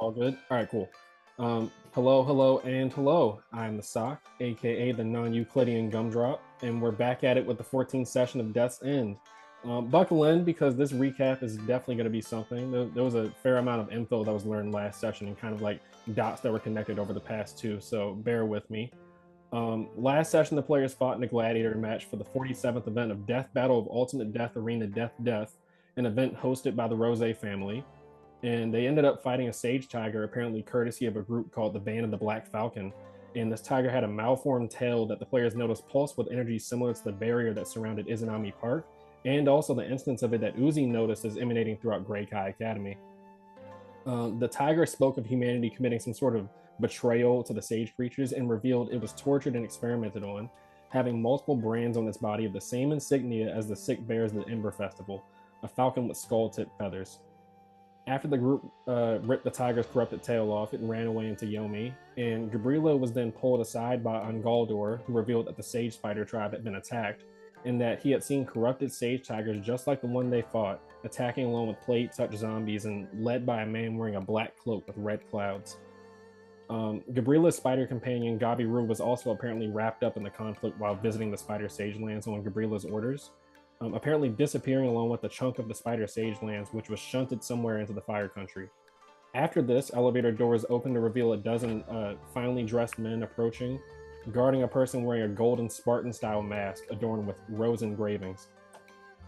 All good? All right, cool. Hello, and hello. I'm the S.O.C.K, aka the non-Euclidean gumdrop, and we're back at it with the 14th session of Death's End. Buckle in because this recap is definitely going to be something. There was a fair amount of info that was learned last session and kind of like dots that were connected over the past two, so bear with me. Last session, the players fought in a gladiator match for the 47th event of Death Battle of Ultimate Death Arena Death, an event hosted by the Rosé family. And they ended up fighting a sage tiger, apparently courtesy of a group called the Band of the Black Falcon. And this tiger had a malformed tail that the players noticed pulsed with energy similar to the barrier that surrounded Izanami Park, and also the instance of it that Uzi noticed is emanating throughout Grekai Academy. The tiger spoke of humanity committing some sort of betrayal to the sage creatures and revealed it was tortured and experimented on, having multiple brands on its body of the same insignia as the S.O.C bears at the Ember Festival, a falcon with skull-tipped feathers. After the group ripped the tiger's corrupted tail off, it ran away into Yomi, and Gabriela was then pulled aside by Angaldor, who revealed that the Sage Spider tribe had been attacked, and that he had seen corrupted sage tigers just like the one they fought, attacking along with plague-touched zombies and led by a man wearing a black cloak with red clouds. Gabriela's spider companion, Gabiru, was also apparently wrapped up in the conflict while visiting the Spider Sage lands on Gabriela's orders, apparently disappearing along with a chunk of the Spider Sage lands, which was shunted somewhere into the Fire Country. After this, elevator doors opened to reveal a dozen finely dressed men approaching, guarding a person wearing a golden Spartan-style mask adorned with rose engravings.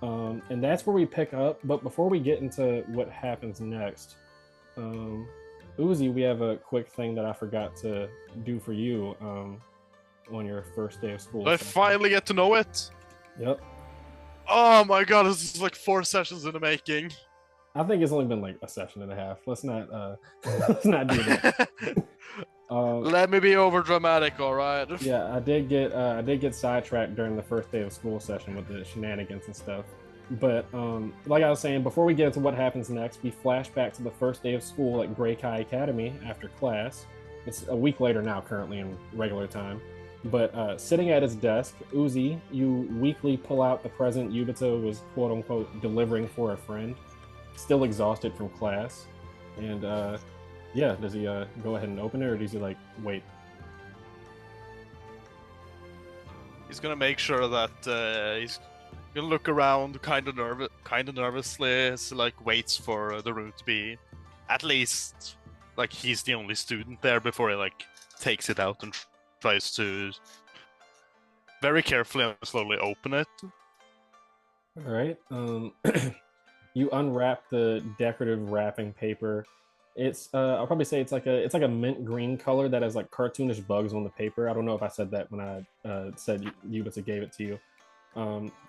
And that's where we pick up, but before we get into what happens next, Uzi, we have a quick thing that I forgot to do for you on your first day of school. I finally get to know it? Yep. Oh my god, this is like 4 sessions in the making. I think it's only been like a session and a half. Let's not do that. Let me be over dramatic, all right? Yeah, I did get sidetracked during the first day of school session with the shenanigans and stuff. But like I was saying, before we get into what happens next, we flash back to the first day of school at Grekai Academy after class. It's a week later now, currently in regular time. But sitting at his desk, Uzi, you weakly pull out the present Yubito was quote-unquote delivering for a friend, still exhausted from class. And yeah, does he go ahead and open it, or does he like wait? He's gonna make sure that he's gonna look around kind of nervously as like waits for the room to be at least like he's the only student there before he like takes it out and tries to very carefully and slowly open it. All right. You unwrap the decorative wrapping paper. It's I'll probably say it's like a mint green color that has like cartoonish bugs on the paper. I don't know if I said that when I said Yubitsa gave it to you.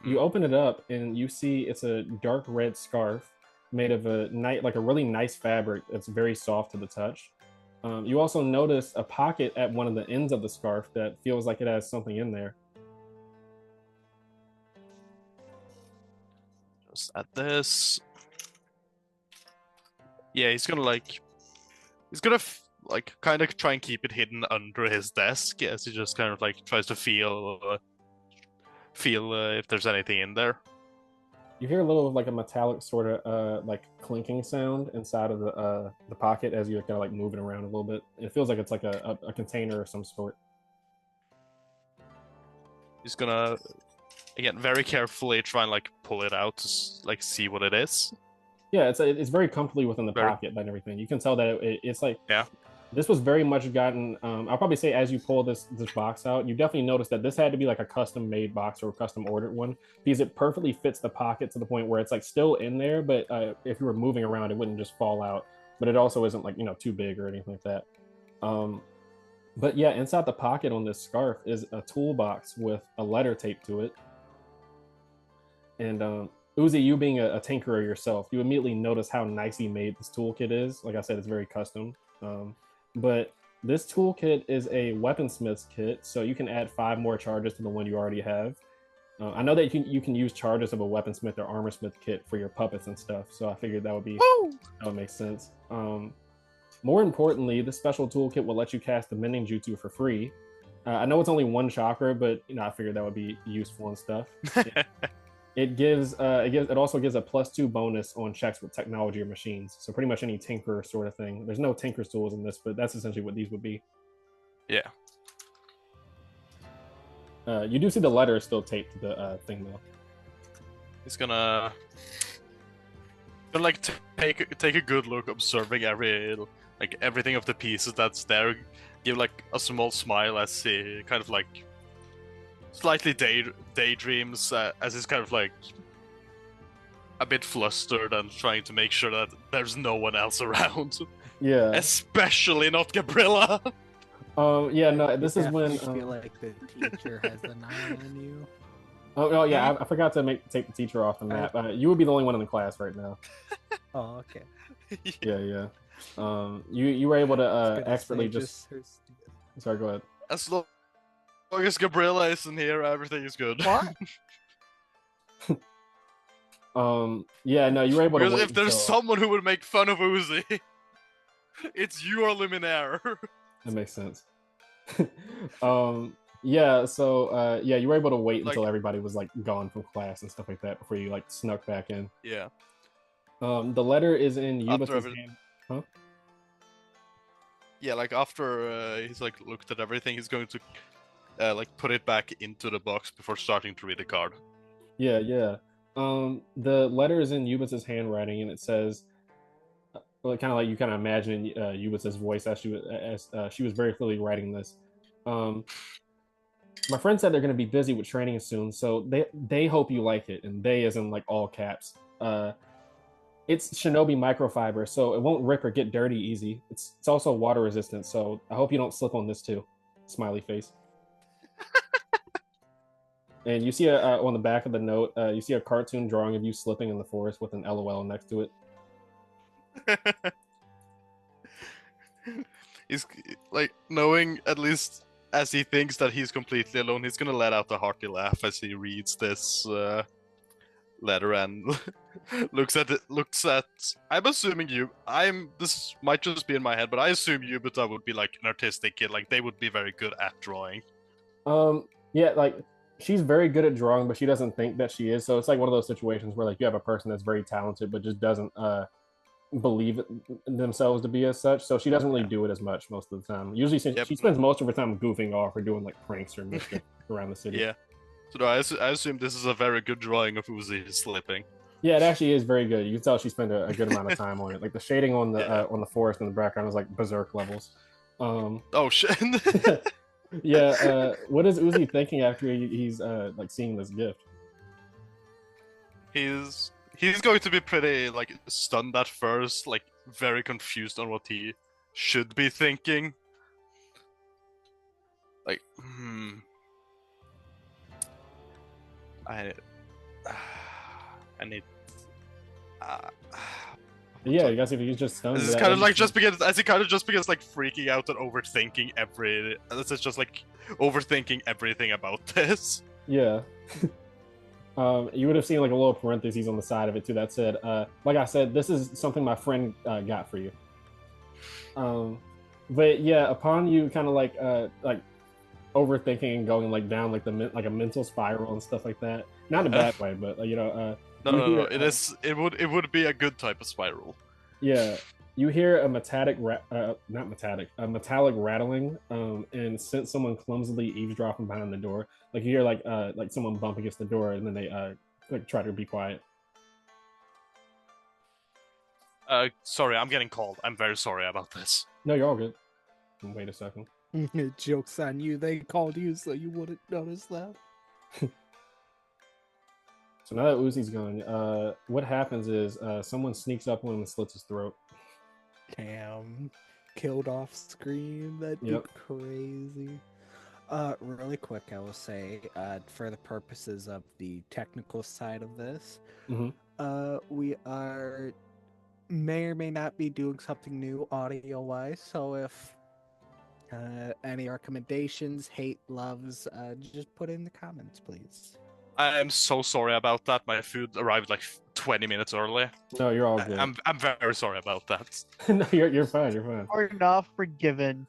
You open it up and you see it's a dark red scarf made of a really nice fabric that's very soft to the touch. You also notice a pocket at one of the ends of the scarf that feels like it has something in there. Just at this. Yeah, he's gonna kind of try and keep it hidden under his desk as he just kind of like tries to feel if there's anything in there. You hear a little of like a metallic sort of like clinking sound inside of the pocket as you're kind of like moving around a little bit. It feels like it's like a container of some sort. He's gonna again very carefully try and like pull it out to like see what it is. Yeah, it's very comfortably within the pocket and everything. You can tell that it's like this was very much gotten. I'll probably say as you pull this box out, you definitely notice that this had to be like a custom made box or a custom ordered one because it perfectly fits the pocket to the point where it's like still in there, but if you were moving around, it wouldn't just fall out. But it also isn't like too big or anything like that. But yeah, inside the pocket on this scarf is a toolbox with a letter taped to it, and Uzi, you being a tinkerer yourself, you immediately notice how nicely made this toolkit is. Like I said, it's very custom. But this toolkit is a weaponsmith's kit, so you can add 5 more charges to the one you already have. I know that you can use charges of a weaponsmith or armorsmith kit for your puppets and stuff, so I figured that would make sense. More importantly, this special toolkit will let you cast the mending jutsu for free. I know it's only 1 chakra, but I figured that would be useful and stuff. it also gives a +2 bonus on checks with technology or machines. So pretty much any tinker sort of thing. There's no tinker tools in this, but that's essentially what these would be. Yeah. You do see the letter is still taped to the thing though. He's gonna like take a good look, observing everything of the pieces that's there. Give like a small smile as he kind of like slightly daydreams as he's kind of like a bit flustered and trying to make sure that there's no one else around. Yeah. Especially not Gabriella. Yeah, no, this is when feel like the teacher has an eye on you. Oh yeah, I forgot to take the teacher off the map. You would be the only one in the class right now. Oh, okay. Yeah. You were able to expertly just. Sorry, go ahead. As long as Gabriella isn't here, everything is good. What? Yeah, no, you were able to. Because if there's someone who would make fun of Uzi, it's you or Luminaire. That makes sense. Yeah, so yeah, you were able to wait until everybody was like gone from class and stuff like that before you like snuck back in. Yeah. The letter is in Yuba's hand. Huh? Yeah, like after he's like looked at everything, he's going to like put it back into the box before starting to read the card. Yeah. The letter is in Yuba's handwriting, and it says, well, kind of like you kind of imagine Yuba's voice as she was very clearly writing this. My friend said they're going to be busy with training soon, so they hope you like it, and they as in like all caps. It's Shinobi microfiber, so it won't rip or get dirty easy. It's also water resistant, so I hope you don't slip on this too. Smiley face. And you see on the back of the note, you see a cartoon drawing of you slipping in the forest with an LOL next to it. He's like, knowing at least as he thinks that he's completely alone, he's gonna let out a hearty laugh as he reads this letter and looks at. I'm assuming this might just be in my head, but I assume Yubuta would be like an artistic kid. Like they would be very good at drawing. Yeah, like she's very good at drawing, but she doesn't think that she is. So it's like one of those situations where like you have a person that's very talented, but just doesn't believe themselves to be as such. So she doesn't really do it as much most of the time. Usually, she spends most of her time goofing off or doing like pranks or mischief around the city. Yeah. So I assume this is a very good drawing of Uzi slipping. Yeah, it actually is very good. You can tell she spent a good amount of time on it. Like the shading on the forest in the background is like berserk levels. Oh shit. Yeah. What is Uzi thinking after he's like seeing this gift? He's going to be pretty like stunned at first, like very confused on what he should be thinking. Like, I need. Yeah, I guess if he's just stunned. This is kind of like just begins like freaking out and overthinking This is just like overthinking everything about this. Yeah. You would have seen like a little parentheses on the side of it too that said, like I said, this is something my friend got for you. But yeah, upon you kind of like overthinking and going like down like a mental spiral and stuff like that. Not in a bad way, but No. It would be a good type of spiral. Yeah, you hear a metallic rattling, and sense someone clumsily eavesdropping behind the door. Like you hear like someone bump against the door, and then they like try to be quiet. Sorry, I'm getting called. I'm very sorry about this. No, you're all good. Wait a second. Joke's on you. They called you so you wouldn't notice that. So now that Uzi's gone, what happens is someone sneaks up on him and slits his throat. Damn. Killed off screen. That'd be crazy. Really quick, I will say, for the purposes of the technical side of this, we may or may not be doing something new audio-wise, so if any recommendations, hate, loves, just put it in the comments, please. I am so sorry about that. My food arrived like 20 minutes early. No, you're all good. I'm very sorry about that. No, you're fine. You're fine. Are not forgiven.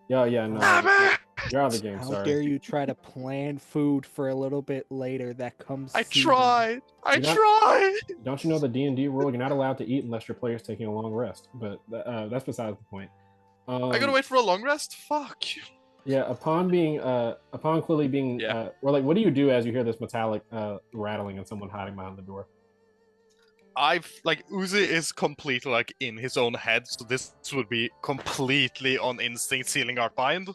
Yeah, no. You're out of the game, How sorry. dare you try to plan food for a little bit later that comes I soon. tried. You're not- tried. Don't you know the D&D rule? You're not allowed to eat unless your player's taking a long rest. But that's besides the point. I gotta wait for a long rest. Fuck. Yeah, upon clearly being, Yeah. or like, what do you do as you hear this metallic rattling and someone hiding behind the door? Uzi is completely like in his own head, so this would be completely on instinct sealing our bind.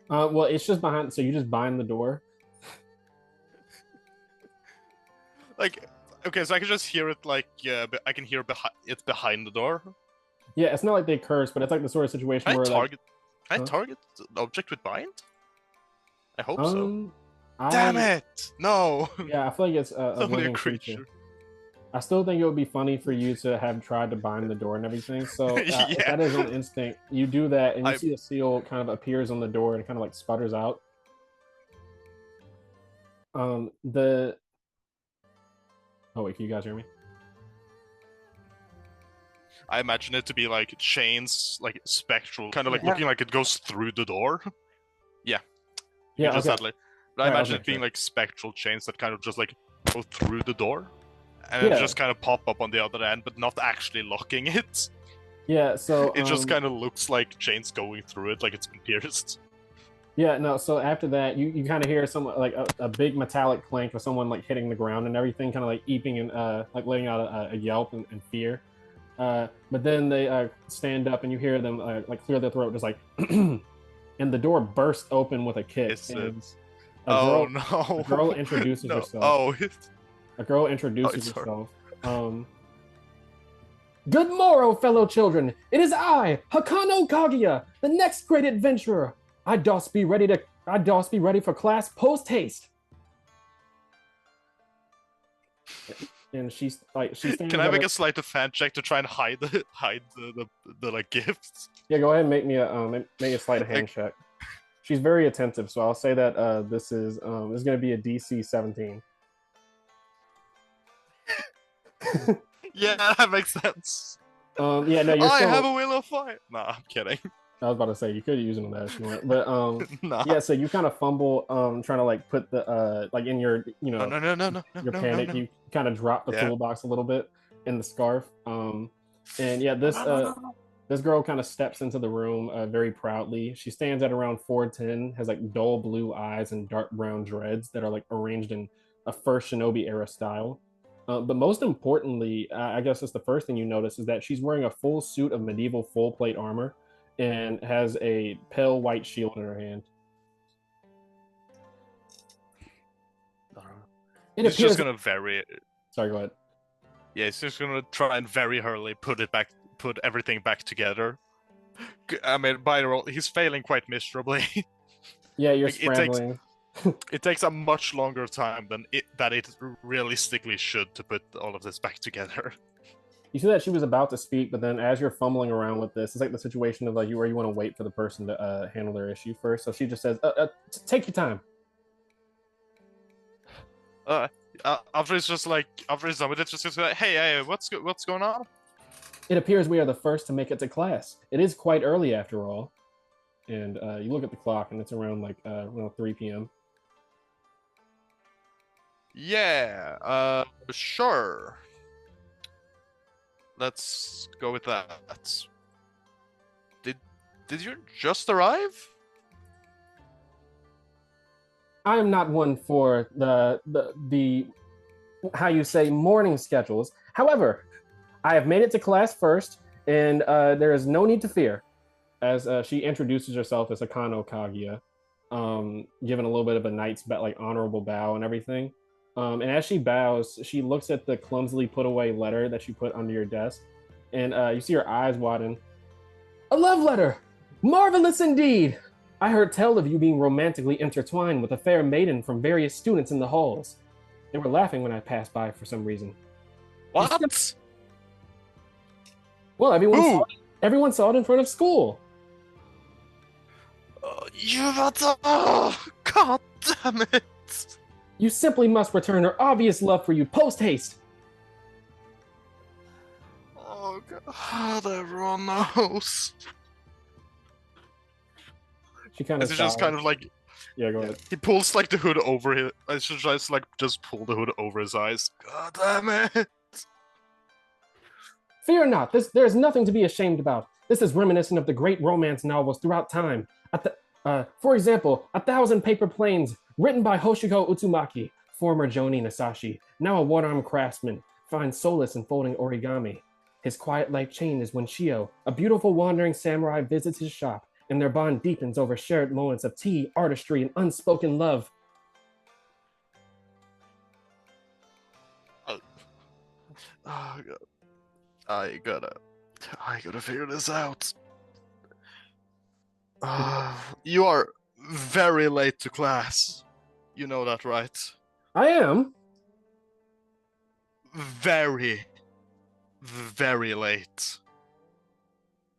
Well, it's just behind, so you just bind the door. Like, okay, so I can just hear it I can hear it behind the door. Yeah, it's not like they curse, but it's like the sort of situation Can I where target? Can Huh? I target the object with bind? I hope so. I, Damn it! No. Yeah, I feel like it's a It's only a living creature. I still think it would be funny for you to have tried to bind the door and everything. So if Yeah. that is on instinct, you do that, and you I- see a seal kind of appears on the door and kind of like sputters out. Oh wait, can you guys hear me? I imagine it to be like chains, like spectral, kind of like Yeah. looking like it goes through the door. Yeah. Yeah, Just okay. had, like, but I Right, imagine okay, it being sure. like spectral chains that kind of just like go through the door, and Yeah. then just kind of pop up on the other end, but not actually locking it. Yeah, so It just kind of looks like chains going through it, like it's been pierced. Yeah, no. So after that, you kind of hear someone like a big metallic clank of someone like hitting the ground and everything, kind of like eeping and like letting out a yelp and fear. But then they stand up and you hear them like clear their throat, just like, and the door bursts open with a kick. Is it- And Oh girl, no! a girl introduces No. herself. Oh, A girl introduces it's her. herself. Good morrow, fellow children. It is I, Hakano Kaguya, the next great adventurer. I dost be ready for class post haste. And she stands. Can I make up- a sleight of hand check to try and hide the like gifts? Yeah, go ahead and make me a sleight of hand check. She's very attentive, so I'll say that this is going to be a DC 17. Yeah, that makes sense. Yeah, no, you're I still. have a will of fire. Nah, I'm kidding. I was about to say you could use it on that if you want, but Nah. yeah. So you kind of fumble, trying to like put the like in your No. your panic. You kind of drop the Yeah. toolbox a little bit in the scarf. And yeah, this girl kind of steps into the room very proudly. She stands at around 4'10", has like dull blue eyes and dark brown dreads that are like arranged in a first Shinobi era style. But most importantly, I guess that's the first thing you notice is that she's wearing a full suit of medieval full plate armor and has a pale white shield in her hand. He's just gonna very. Sorry, go ahead. Yeah, he's just gonna try and very hurriedly put everything back together. I mean, by the way, he's failing quite miserably. Yeah, you're Like, scrambling. It takes a much longer time than it realistically should to put all of this back together. You see that she was about to speak, but then as you're fumbling around with this, it's like the situation of like where you want to wait for the person to handle their issue first. So she just says, "Take your time." After he's just like, hey, what's going on? It appears we are the first to make it to class. It is quite early after all. And you look at the clock, and it's around like around 3 p.m. Yeah, sure. Let's go with that. Did you just arrive? I am not one for the how you say morning schedules. However, I have made it to class first, and there is no need to fear. As she introduces herself as Akano Kaguya, giving a little bit of a knight's honorable bow and everything. And as she bows, she looks at the clumsily put away letter that she put under your desk, and you see her eyes widen. A love letter! Marvelous indeed! I heard tell of you being romantically intertwined with a fair maiden from various students in the halls. They were laughing when I passed by for some reason. What? Well, everyone saw it in front of school. God damn it! You simply must return her obvious love for you post-haste. Oh God, everyone knows. She kind of It's just kind of like yeah. Go ahead. he pulls like the hood over his. I should just pull the hood over his eyes. God damn it! Fear not. There is nothing to be ashamed about. This is reminiscent of the great romance novels throughout time. For example, 1,000 Paper Planes, written by Hoshiko Uzumaki, former Jonin Asashi, now a one-armed craftsman, finds solace in folding origami. His quiet life changes when Shio, a beautiful wandering samurai, visits his shop, and their bond deepens over shared moments of tea, artistry, and unspoken love. Oh God. I gotta figure this out. You are very late to class. You know that, right? I am. Very, very late.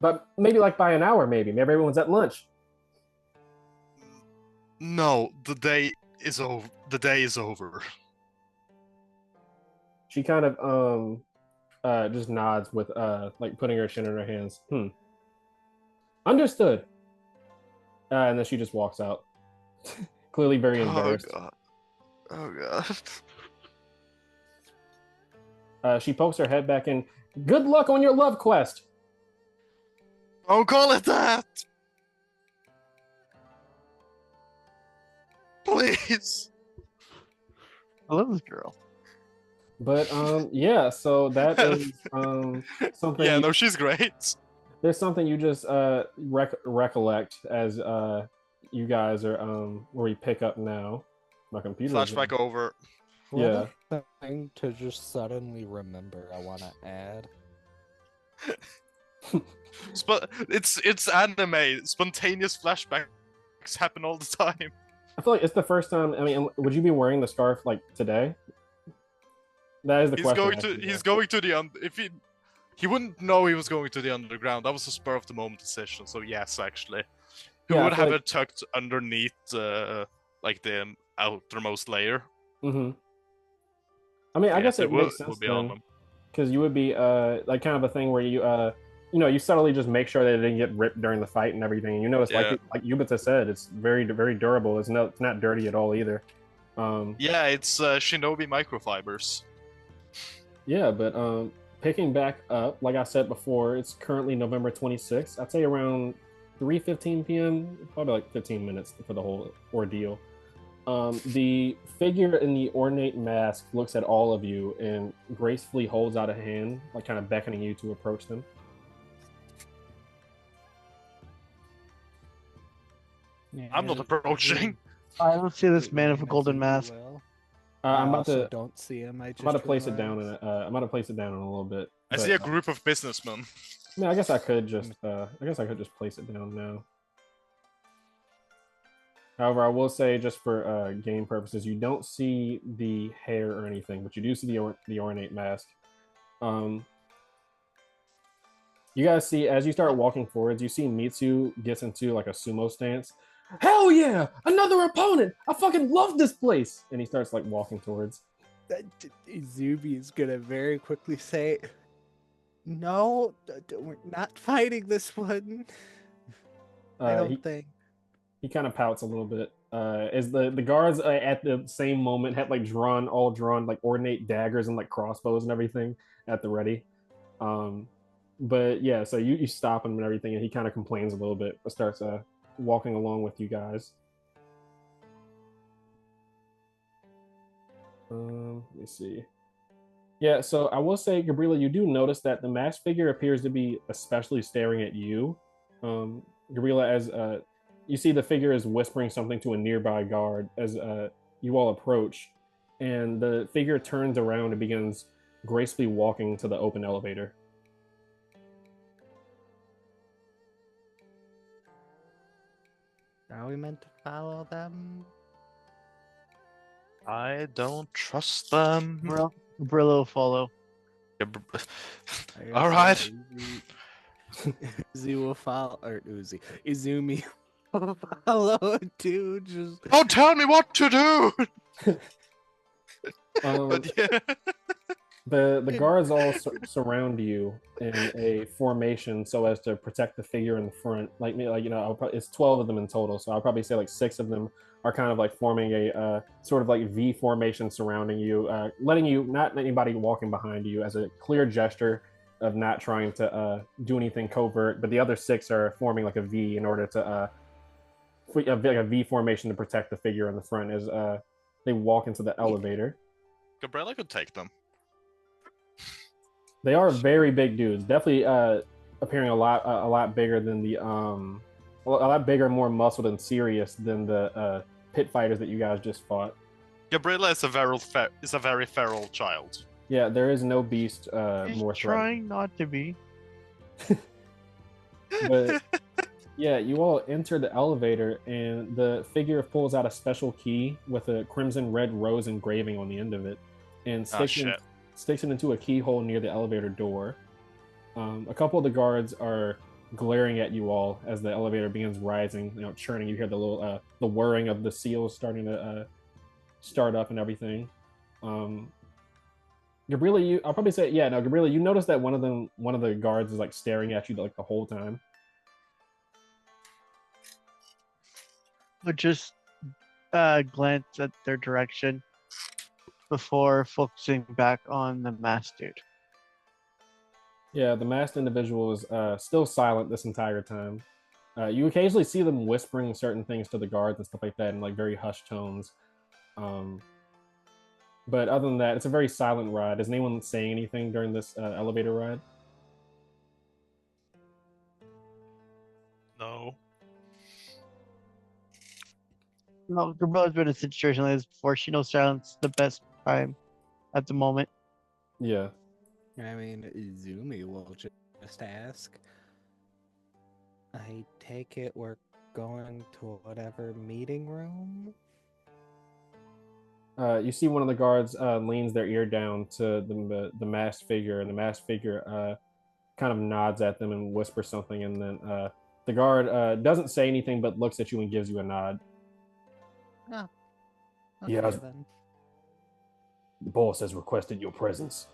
But maybe like by an hour, maybe. Maybe everyone's at lunch. No, the day is over. The day is over. She kind of just nods with like putting her chin in her hands. Understood. And then she just walks out. Clearly very embarrassed. Oh god. She pokes her head back in. Good luck on your love quest. Don't call it that. Please. I love this girl. But yeah, so that is something. Yeah, no, she's great. There's something you just recollect as you guys are where we pick up now. My computer. Flashback over. Yeah. What a thing to just suddenly remember. I want to add. It's anime. Spontaneous flashbacks happen all the time. I feel like it's the first time. I mean, would you be wearing the scarf like today? That is the question. He's going to the if he wouldn't know he was going to the underground. That was a spur of the moment decision. So yes, actually, he would have it tucked underneath like the outermost layer. Mm-hmm. I mean, I guess it makes sense because you would be like kind of a thing where you you subtly just make sure that it didn't get ripped during the fight and everything. And you notice, like Yubita said, it's very, very durable. It's not dirty at all either. Yeah, it's Shinobi microfibers. Yeah, but picking back up, like I said before, it's currently November 26th. I'd say around 3:15 p.m., probably like 15 minutes for the whole ordeal. The figure in the ornate mask looks at all of you and gracefully holds out a hand, like kind of beckoning you to approach them. Yeah, I'm not approaching. I don't see this man with a golden mask. I'm about to. Don't see him. I'm about to place it down. I'm about to place it down in a little bit. I see a group of businessmen. I mean, I guess I could just. Place it down now. However, I will say, just for game purposes, you don't see the hair or anything, but you do see the ornate mask. You guys see, as you start walking forwards, you see Mitsu gets into like a sumo stance. Hell yeah! Another opponent! I fucking love this place! And he starts like walking towards. Izumi is gonna very quickly say, "No, we're not fighting this one." I don't think. He kind of pouts a little bit. As the guards at the same moment had like drawn like ornate daggers and like crossbows and everything at the ready. But yeah, so you stop him and everything, and he kind of complains a little bit, but starts walking along with you guys. Let me see. Yeah, so I will say, Gabriela, you do notice that the masked figure appears to be especially staring at you. Gabriela, as you see the figure is whispering something to a nearby guard as you all approach, and the figure turns around and begins gracefully walking to the open elevator. Are we meant to follow them? I don't trust them. Brillo will follow. All right. Uzi will follow, or Uzi. Izumi will follow, dude. Just Don't tell me what to do. Um, But yeah. The Good. guards all surround you in a formation so as to protect the figure in the front. Like me, like it's 12 of them in total. So I'll probably say like 6 of them are kind of like forming a sort of like V formation surrounding you, letting you not anybody walking behind you as a clear gesture of not trying to do anything covert. But the other 6 are forming like a V in order to like a V formation to protect the figure in the front as they walk into the elevator. Gabriella could take them. They are very big dudes. Definitely appearing a lot bigger than a lot bigger, more muscled and serious than the pit fighters that you guys just fought. Gabriella is a very feral child. Yeah, there is no beast He's more threatening. trying not to be. But yeah, you all enter the elevator, and the figure pulls out a special key with a crimson red rose engraving on the end of it, and sticks it into a keyhole near the elevator door. A couple of the guards are glaring at you all as the elevator begins rising, churning. You hear the little the whirring of the seals starting to start up and everything. Gabriela, I'll probably say, yeah, no, Gabriela, you notice that one of the guards is like staring at you like the whole time. But just glance at their direction before focusing back on the masked dude. Yeah, the masked individual is still silent this entire time. You occasionally see them whispering certain things to the guards and stuff like that in like very hushed tones. But other than that, it's a very silent ride. Is anyone saying anything during this elevator ride? No. No, Gabriella's been in a situation like this before. She knows silence is the best time at the moment. Yeah. I mean, Izumi will just ask. I take it we're going to whatever meeting room? You see one of the guards leans their ear down to the masked figure, and the masked figure kind of nods at them and whispers something, and then the guard doesn't say anything but looks at you and gives you a nod. Oh, okay Yeah, then. the boss has requested your presence.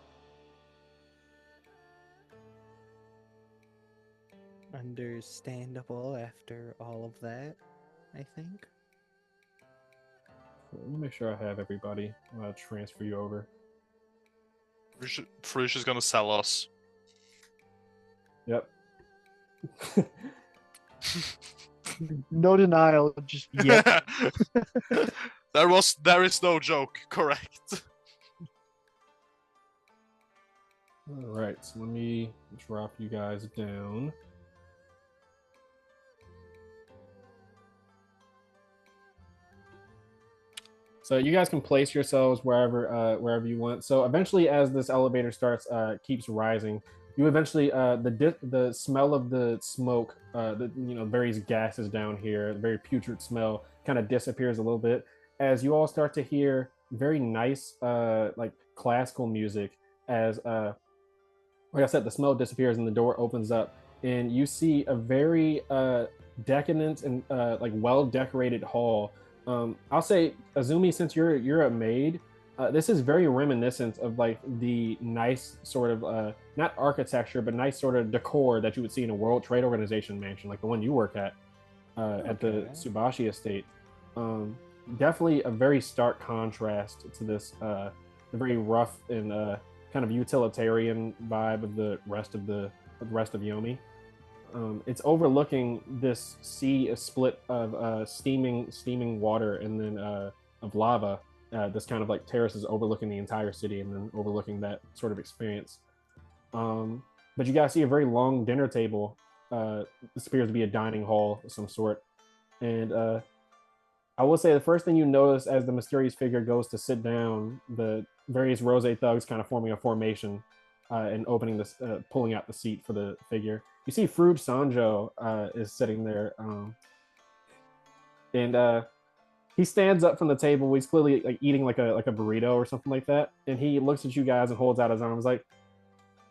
Understandable after all of that, I think. Let me make sure I have everybody transfer you over. Frush is gonna sell us. Yep. No denial, just yep. There is no joke, correct. All right, so let me drop you guys down. So you guys can place yourselves wherever you want. So eventually, as this elevator keeps rising, you eventually the smell of the smoke, the various gases down here, the very putrid smell, kind of disappears a little bit as you all start to hear very nice like classical music as like I said, the smell disappears and the door opens up, and you see a very decadent and like well decorated hall. I'll say, Azumi, since you're a maid, this is very reminiscent of like the nice sort of not architecture, but nice sort of decor that you would see in a World Trade Organization mansion, like the one you work at the Tsubashi estate. Definitely a very stark contrast to this the very rough and kind of utilitarian vibe of the rest of Yomi. It's overlooking this sea, a split of steaming water, and then of lava. This kind of like terraces overlooking the entire city, and then overlooking that sort of experience. But you guys see a very long dinner table. This appears to be a dining hall of some sort, and I will say the first thing you notice as the mysterious figure goes to sit down, the various Rosé thugs kind of forming a formation and opening this, pulling out the seat for the figure. You see Fruge Sanjo is sitting there, and he stands up from the table. He's clearly like eating like a burrito or something like that, and he looks at you guys and holds out his arms like,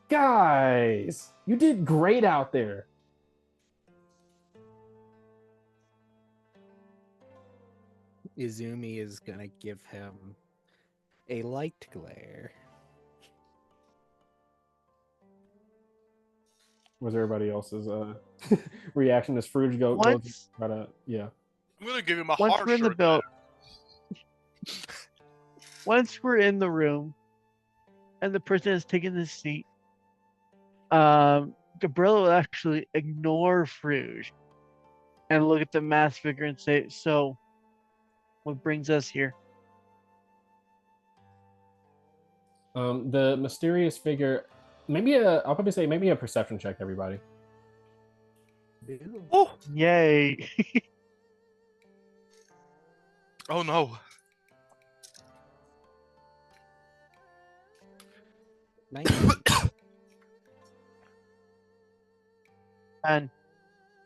"Guys, you did great out there." Izumi is gonna give him a light glare. was everybody else's reaction as Fruge goes Once try to yeah. I'm gonna give him a once hard we're in the shirt. build, once we're in the room, and the person has taken this seat, Gabriella will actually ignore Fruge and look at the mask figure and say, "So, what brings us here?" The mysterious figure, I'll probably say maybe a perception check, everybody. Ew. Oh, Yay! oh no. 19. And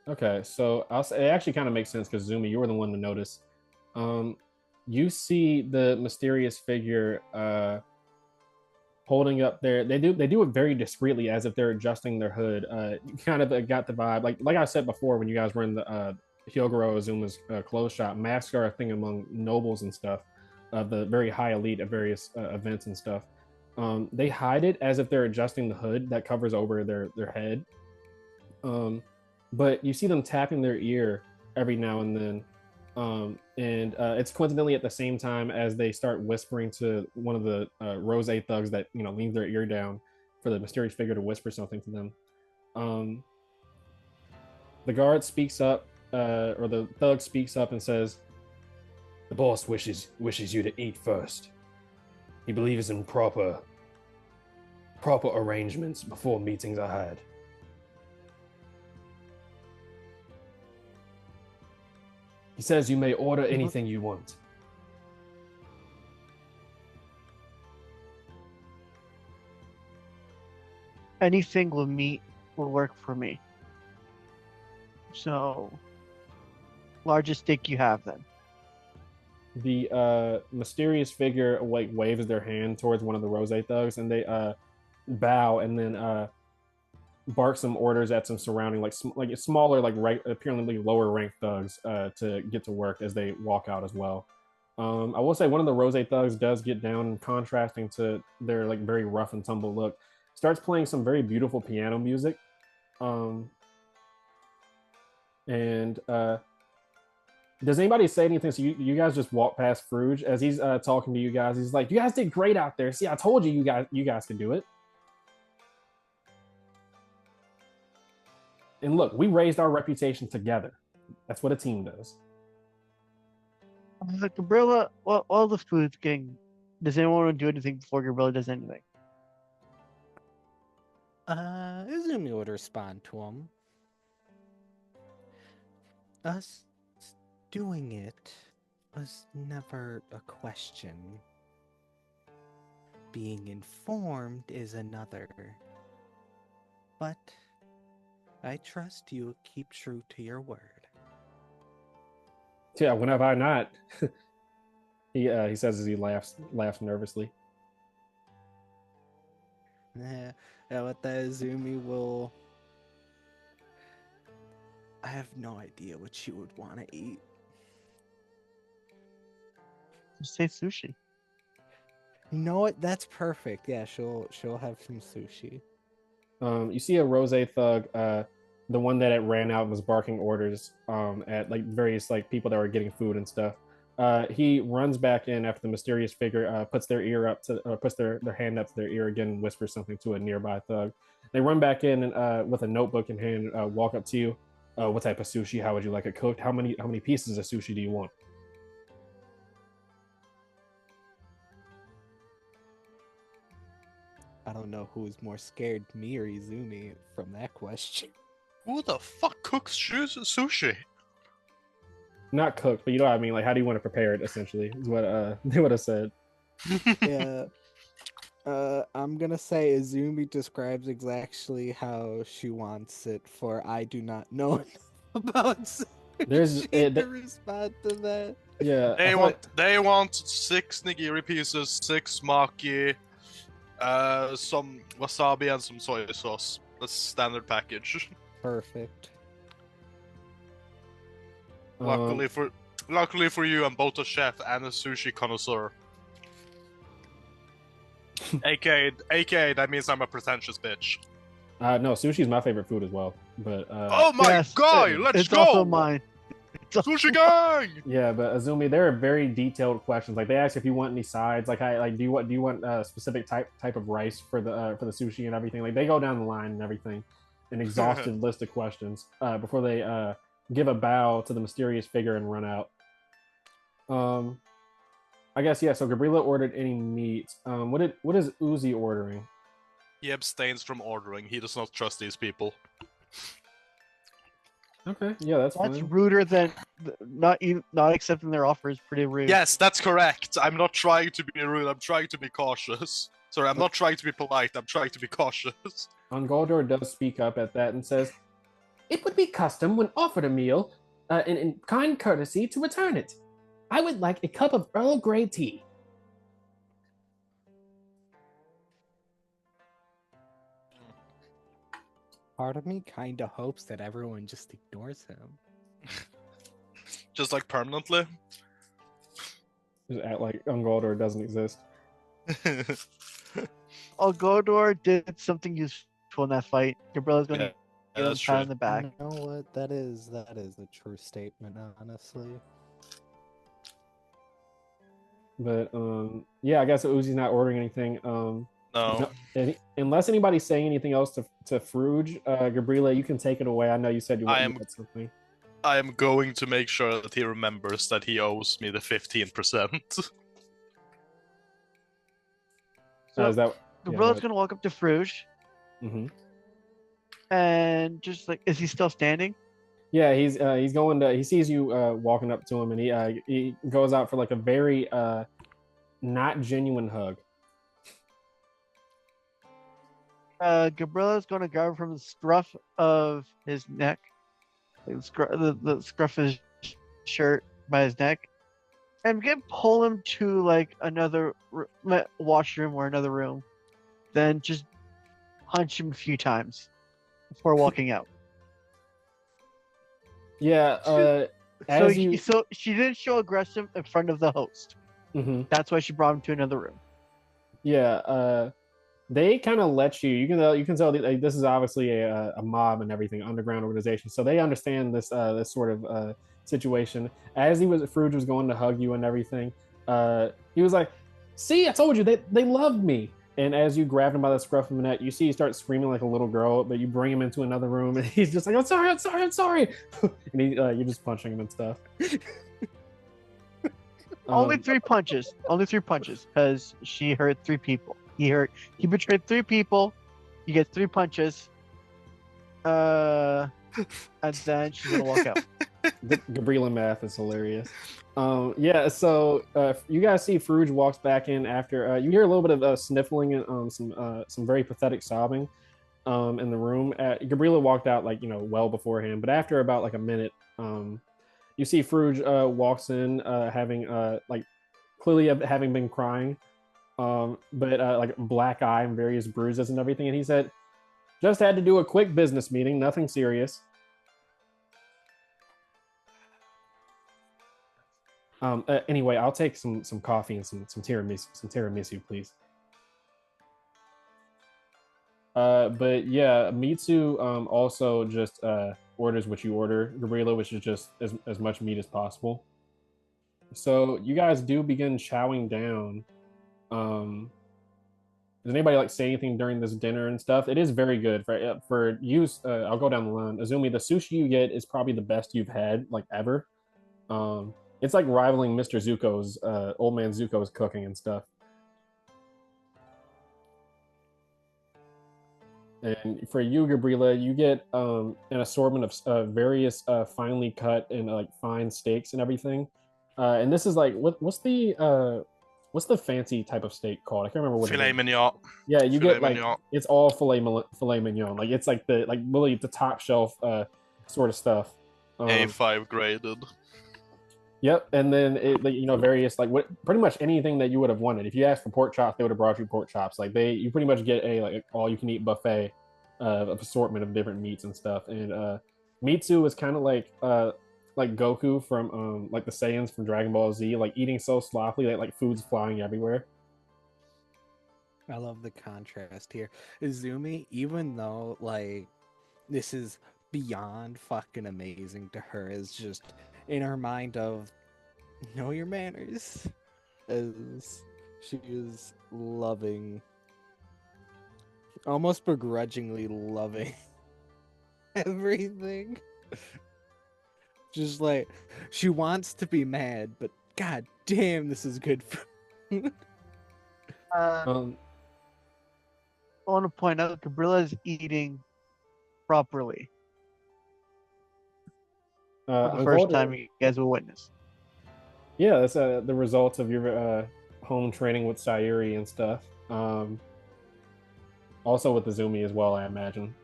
Okay, so I'll say it actually kind of makes sense because Zumi, you were the one to notice. You see the mysterious figure holding up they do it very discreetly as if they're adjusting their hood. You kind of got the vibe, like I said before when you guys were in the Hyogoro Azuma's clothes shop. Masks are a thing among nobles and stuff, the very high elite at various events and stuff. They hide it as if they're adjusting the hood that covers over their head. But you see them tapping their ear every now and then. And it's coincidentally at the same time as they start whispering to one of the Rosé thugs that leans their ear down for the mysterious figure to whisper something to them. The guard speaks up, or the thug speaks up and says, "The boss wishes you to eat first. He believes in proper arrangements before meetings are had." He says you may order anything you want. anything with meat will work for me. So, largest steak you have then. The mysterious figure waves their hand towards one of the Rosé thugs, and they bow and then bark some orders at some surrounding smaller apparently lower ranked thugs to get to work as they walk out as well. I will say one of the Rosé thugs does get down, contrasting to their very rough and tumble look. Starts playing some very beautiful piano music, and does anybody say anything? So you guys just walk past Fruge as he's talking to you guys. He's like, "You guys did great out there. See, I told you you guys could do it." And look, we raised our reputation together. That's what a team does. Gabriella, well, all the food's getting. Does anyone want to do anything before Gabriella does anything? Izumi would respond to him. Us doing it was never a question. Being informed is another. But I trust you keep true to your word. Yeah, when have I not? He says as he laughs nervously. Yeah, with that Izumi will. I have no idea what she would want to eat. Just say sushi. You know what? That's perfect. Yeah, she'll have some sushi. You see a Rosé thug, the one that ran out and was barking orders at various people that were getting food and stuff. He runs back in after the mysterious figure puts their hand up to their ear again and whispers something to a nearby thug. They run back in and with a notebook in hand walk up to you. What type of sushi? How would you like it cooked? How many pieces of sushi do you want? I don't know who's more scared, me or Izumi, from that question. Who the fuck cooks sushi? Not cooked, but you know what I mean. How do you want to prepare it? Essentially, is what they would have said. Yeah. I'm gonna say Izumi describes exactly how she wants it, for I do not know enough about sushi to respond to that. Yeah, they want 6 nigiri pieces, 6 maki, some wasabi and some soy sauce. That's standard package. Perfect. Luckily for you, I'm both a chef and a sushi connoisseur. AKA, that means I'm a pretentious bitch. No, sushi is my favorite food as well. But Oh my Yes, god, let's it's go! also mine. Sushi gang! yeah, but Azumi, there are very detailed questions. Like they ask if you want any sides. Like, do you want a specific type of rice for the sushi and everything? Like they go down the line and everything, an exhaustive list of questions before they give a bow to the mysterious figure and run out. Um, I guess yeah. So Gabriela ordered any meat. What is Uzi ordering? He abstains from ordering. He does not trust these people. Okay, yeah, that's That's fine. ruder than not accepting their offer is pretty rude. Yes, that's correct. I'm not trying to be rude. I'm trying to be cautious. Sorry, I'm not trying to be polite. I'm trying to be cautious. Goldor does speak up at that and says, "It would be custom when offered a meal, in kind courtesy, to return it. I would like a cup of Earl Grey tea." Part of me kind of hopes that everyone just ignores him. Just like permanently. Just act like Goldor doesn't exist. Algodor did something useful in that fight. Gabriella's going to give him a that's pat true. on the back. You know what? That is a true statement, honestly. But yeah, I guess Uzi's not ordering anything. No. Unless anybody's saying anything else to Fruge, Gabriela, you can take it away. I know you said you wanted something. I am going to make sure that he remembers that he owes me the 15%. So Is that Gabriella's going to walk up to Fruge Mm-hmm. and just like, is he still standing? Yeah, he's going to. He sees you walking up to him, and he goes out for like a very not genuine hug. Gabriella's going to grab from the scruff of his neck, like the scruff of his shirt by his neck, and pull him to like another washroom or another room, then just punch him a few times before walking out. Yeah. So she didn't show aggressive in front of the host. Mm-hmm. That's why she brought him to another room. Yeah. They kind of let you. You can tell like, this is obviously a mob and everything, underground organization. So they understand this sort of situation. As Fruge was going to hug you and everything, he was like, "See, I told you they loved me." And as you grab him by the scruff of the neck, you see he starts screaming like a little girl. But you bring him into another room, and he's just like, "I'm sorry, I'm sorry, I'm sorry," and you're just punching him and stuff. Only 3 punches. Only 3 punches, because she hurt 3 people. He betrayed 3 people. You get 3 punches. And then she's gonna walk out. Gabriela math is hilarious. Yeah, so you guys see Fruge walks back in after you hear a little bit of sniffling and some very pathetic sobbing in the room. Gabriela walked out like well beforehand, but after about like a minute, you see Fruge walks in having like clearly having been crying, but like black eye and various bruises and everything. And he said, "Just had to do a quick business meeting, nothing serious." Anyway, I'll take some coffee and some tiramisu, please. But yeah, Mitsu also just orders what you order, Gabriela, which is just as much meat as possible. So you guys do begin chowing down. Does anybody like say anything during this dinner and stuff? It is very good for you. I'll go down the line. Azumi, the sushi you get is probably the best you've had like ever. It's like rivaling Mr. Zuko's old man Zuko's cooking and stuff. And for you, Gabriela, you get an assortment of various finely cut and like fine steaks and everything. And this is like what's the fancy type of steak called? I can't remember what Filet it is. mignon. Yeah, you Filet get like mignon. it's all filet mignon. Like it's like really the top shelf sort of stuff. A5 graded. Yep, and then various like pretty much anything that you would have wanted. If you asked for pork chops, they would have brought you pork chops. Like you pretty much get a like all you can eat buffet of assortment of different meats and stuff. And Mitsu is kind of like Goku from like the Saiyans from Dragon Ball Z, like eating so sloppily that like food's flying everywhere. I love the contrast here. Izumi, even though like this is beyond fucking amazing to her, is just in her mind of know your manners. As she is loving, almost begrudgingly loving everything. Just like she wants to be mad, but god damn, this is good for. I Um, want to point out Gabriella is eating properly for the first time Angola, you guys will witness. yeah, that's the results of your home training with Sayuri and stuff. Also with Izumi as well, I imagine.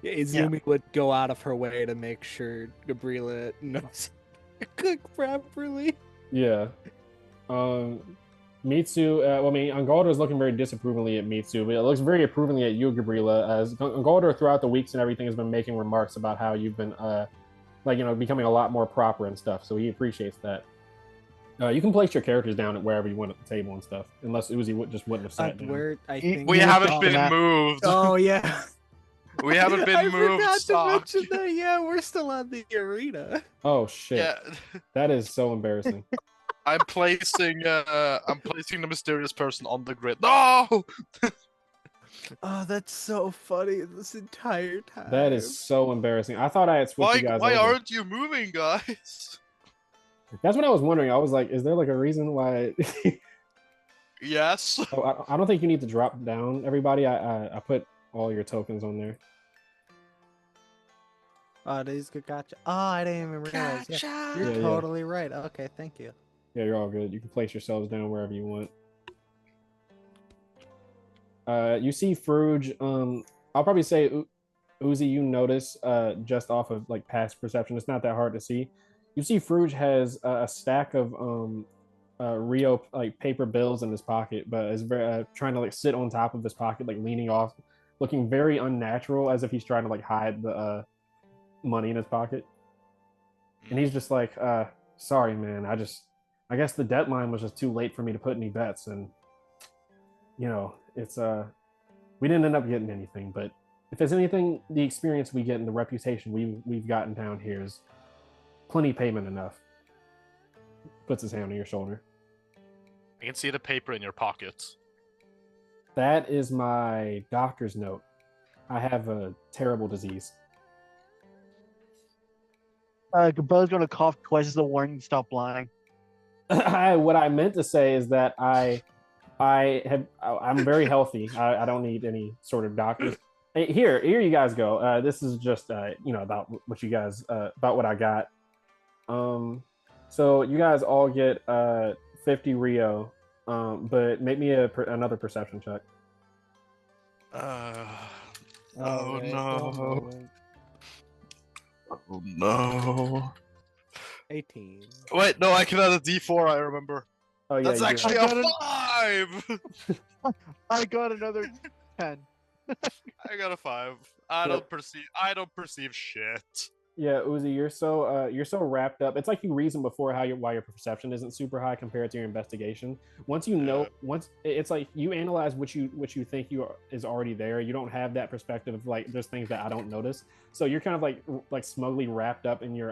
Izumi would go out of her way to make sure Gabriela knows how to cook properly. Yeah. Mitsu, I mean, Angaldo is looking very disapprovingly at Mitsu, but it looks very approvingly at you, Gabriela, as Angaldo throughout the weeks and everything has been making remarks about how you've been, becoming a lot more proper and stuff, so he appreciates that. You can place your characters down at wherever you want at the table and stuff, unless Uzi just wouldn't have sat down. I think We You haven't looked been at the map. moved. Oh yeah. We haven't been I moved. forgot to S.O.C.K. mention that. Yeah, we're still on the arena. Oh, shit. Yeah, That is so embarrassing. I'm placing the mysterious person on the grid. No. Oh, that's so funny this entire time. That is so embarrassing. I thought I had switched you guys Why over. aren't you moving, guys? That's what I was wondering. I was like, is there like a reason why? Yes. Oh, I don't think you need to drop down everybody. I put all your tokens on there. Oh, these good gotcha. Oh, I didn't even realize. Gotcha. Yeah, you're Yeah, totally right. Okay, thank you. Yeah, you're all good. You can place yourselves down wherever you want. You see Fruge. I'll probably say Uzi. You notice just off of like past perception. It's not that hard to see. You see Fruge has a stack of Rio like paper bills in his pocket, but is very trying to like sit on top of his pocket, like leaning off, looking very unnatural, as if he's trying to like hide the money in his pocket. And he's just like, sorry, man. I guess the deadline was just too late for me to put any bets, and it's we didn't end up getting anything. But if there's anything, the experience we get and the reputation we've gotten down here is plenty payment enough. Puts his hand on your shoulder. I can see the paper in your pocket. That is my doctor's note. I have a terrible disease. Gabriella's gonna cough twice as a warning to stop lying. What I meant to say is that I'm very healthy. I don't need any sort of doctors. Hey, here you guys go. This is just about what you guys about what I got. So you guys all get 50 Rio, but make me another perception check. Oh Alright, no. one moment. Oh no. 18. Wait, no, I can add a D4, I remember. Oh yeah, That's you do actually have- a 5! I got another 10. I got a 5. I don't perceive shit. Yeah, Uzi, you're so wrapped up. It's like you reasoned before why your perception isn't super high compared to your investigation. Once it's like you analyze what you think is already there. You don't have that perspective of like there's things that I don't notice. So you're kind of like smugly wrapped up in your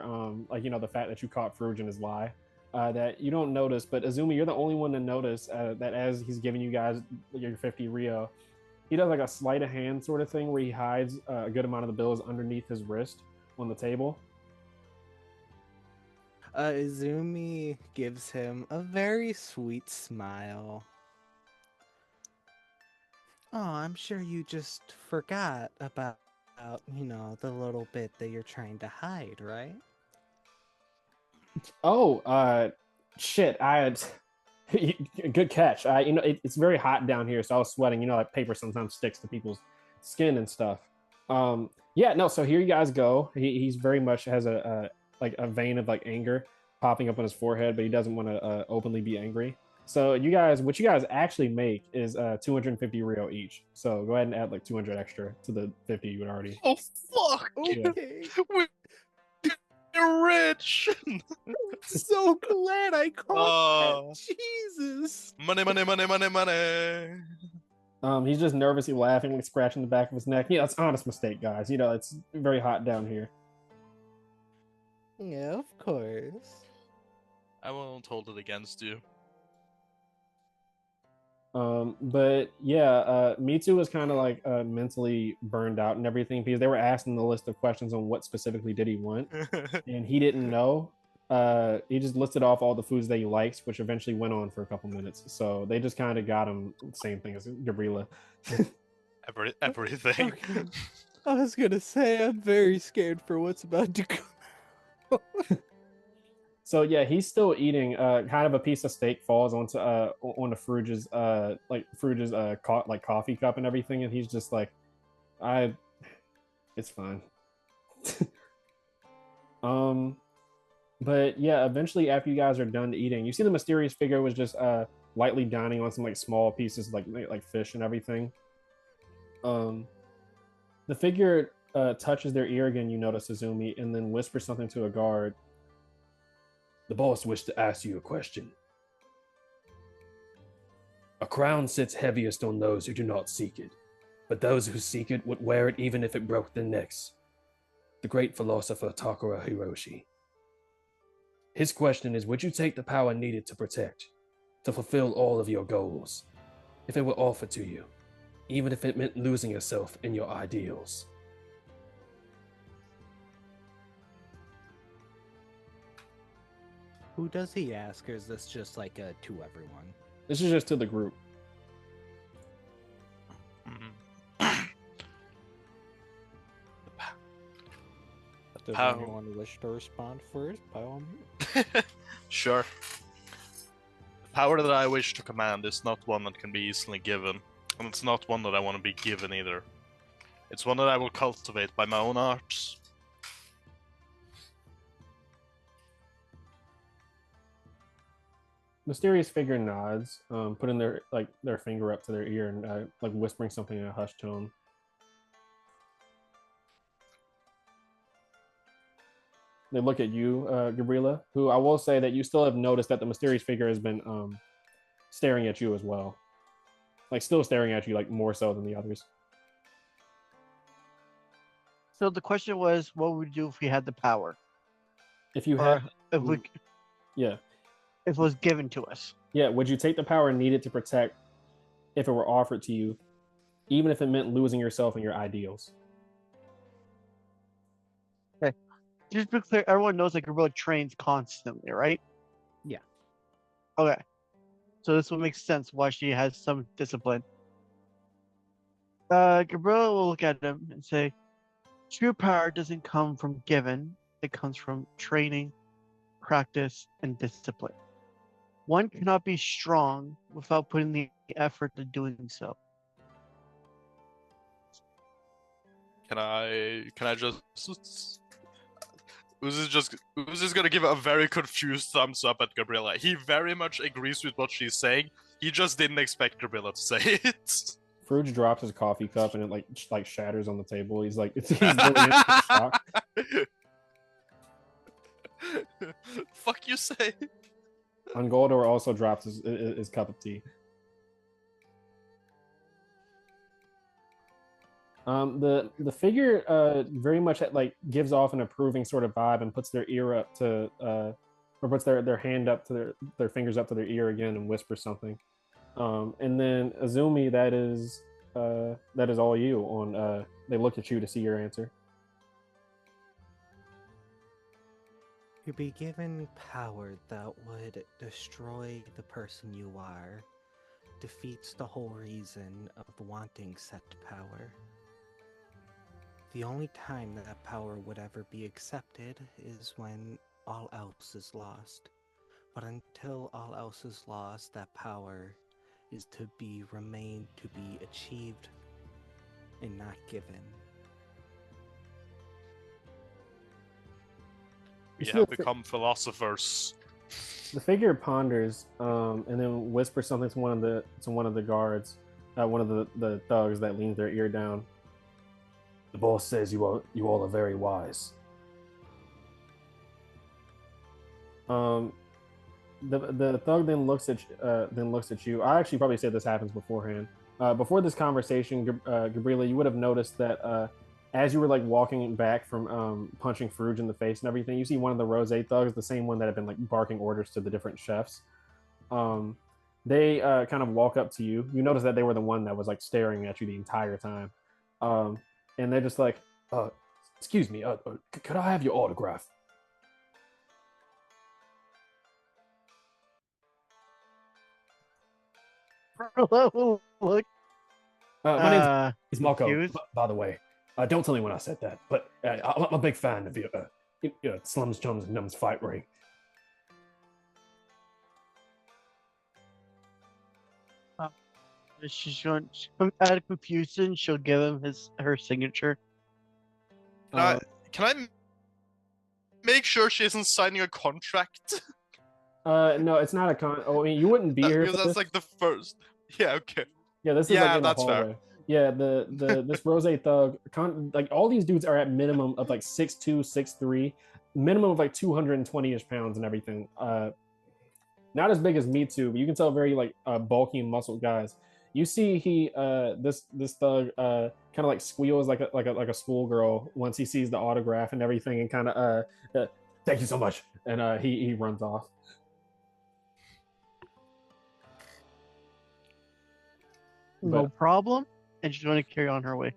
the fact that you caught Fruge in his lie. That you don't notice, but Azumi, you're the only one to notice that as he's giving you guys your 50 Rio, he does like a sleight of hand sort of thing where he hides a good amount of the bills underneath his wrist on the table. Izumi gives him a very sweet smile. Oh, I'm sure you just forgot about the little bit that you're trying to hide, right? Oh, shit! Good catch. It's very hot down here, so I was sweating. Like paper sometimes sticks to people's skin and stuff. Yeah, no. So here you guys go. He's very much has a vein of like anger popping up on his forehead, but he doesn't want to openly be angry. So what you guys actually make is 250 Rio each. So go ahead and add like 200 extra to the 50 you would already. Oh fuck! Okay. We're rich! So glad I caught Oh. that. Jesus. Money. He's just nervously laughing, like scratching the back of his neck. Yeah, it's an honest mistake, guys. It's very hot down here. Yeah, of course. I won't hold it against you. But yeah, Mitsu was kind of like mentally burned out and everything because they were asking the list of questions on what specifically did he want, and he didn't know. He just listed off all the foods that he likes, which eventually went on for a couple minutes. So they just kind of got him same thing as Gabriela. Everything. Okay. I was gonna say I'm very scared for what's about to come. So yeah, he's still eating. Kind of a piece of steak falls onto on the Fruge's like coffee cup and everything, and he's just like, it's fine. um, but yeah, eventually after you guys are done eating, you see the mysterious figure was just lightly dining on some like small pieces like fish and everything. The figure touches their ear again. You notice Azumi, and then whispers something to a guard. The boss wished to ask you a question. A crown sits heaviest on those who do not seek it, but those who seek it would wear it even if it broke their necks. The great philosopher Takara Hiroshi. His question is, would you take the power needed to protect, to fulfill all of your goals, if it were offered to you, even if it meant losing yourself in your ideals? Who does he ask, or is this just like to everyone? This is just to the group. Does How? anyone wish to respond first? By all means. Sure. The power that I wish to command is not one that can be easily given, and it's not one that I want to be given either. It's one that I will cultivate by my own arts. Mysterious figure nods, putting their finger up to their ear and like whispering something in a hushed tone. They look at you, Gabriela, who I will say that you still have noticed that the mysterious figure has been staring at you as well, like still staring at you, like more so than the others. So the question was, what would we do if we had the power, If you or had, if we, yeah, if it was given to us? yeah, would you take the power needed to protect if it were offered to you, even if it meant losing yourself and your ideals? Okay. Just to be clear, everyone knows that Gabriel trains constantly, right? Yeah. Okay. So this will make sense why she has some discipline. Gabriel will look at him and say, true power doesn't come from given, it comes from training, practice, and discipline. One cannot be strong without putting the effort to doing so. Can I just... Uzi's gonna give a very confused thumbs up at Gabriella. He very much agrees with what she's saying. He just didn't expect Gabriella to say it. Fruge drops his coffee cup and it like shatters on the table. He's like, he's literally in shock. Fuck you say. Ungoldor also drops his cup of tea. The figure very much like gives off an approving sort of vibe and puts their ear up to or puts their hand up to their fingers up to their ear again and whispers something. And then Azumi, that is all you on. They look at you to see your answer. You'd be given power that would destroy the person you are, defeats the whole reason of wanting said power. The only time that power would ever be accepted is when all else is lost. But until all else is lost, that power is to be remained to be achieved and not given. We have become philosophers. The figure ponders and then whispers something to one of the guards, one of the thugs that leans their ear down. The boss says you all are very wise. The thug then looks at you. I actually probably said this happens beforehand. before this conversation, Gabriela, you would have noticed that as you were like walking back from punching Farouj in the face and everything, you see one of the Rosé thugs, the same one that had been like barking orders to the different chefs. Um, they kind of walk up to you. You notice that they were the one that was like staring at you the entire time, um, and they're just like, "Excuse me, could I have your autograph?" Look, My name's Marco, confused. by the way. Don't tell anyone I said that, but I'm a big fan of your Slums, Chums, and Numbs fight ring. She's going out of confusion. She'll give him her signature. Can I make sure she isn't signing a contract? No, it's not a con. Oh, I mean, you wouldn't be here Because for that's this. like the first. Yeah, okay. Yeah, this is Yeah, like in the that's fair. hallway. Yeah, the this Rosé thug, like all these dudes are at minimum of like 6'2", 6'3", minimum of like 220ish pounds and everything. Not as big as me too, but you can tell very like bulky and muscled guys. You see, this thug kind of like squeals like a schoolgirl once he sees the autograph and everything, and kind of thank you so much, and he runs off. No But problem. And she's going to carry on her way.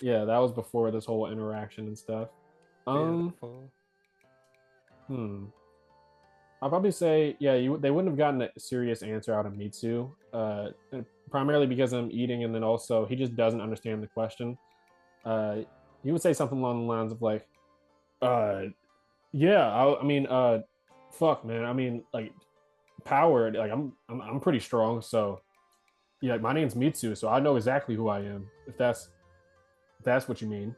yeah, that was before this whole interaction and stuff. Beautiful. I'll probably say, yeah, they wouldn't have gotten a serious answer out of Mitsu, primarily because I'm eating, and then also he just doesn't understand the question. He would say something along the lines of like, yeah, I mean, fuck, man, I mean, like, power, like, I'm pretty strong, so yeah, my name's Mitsu, so I know exactly who I am. If that's what you mean.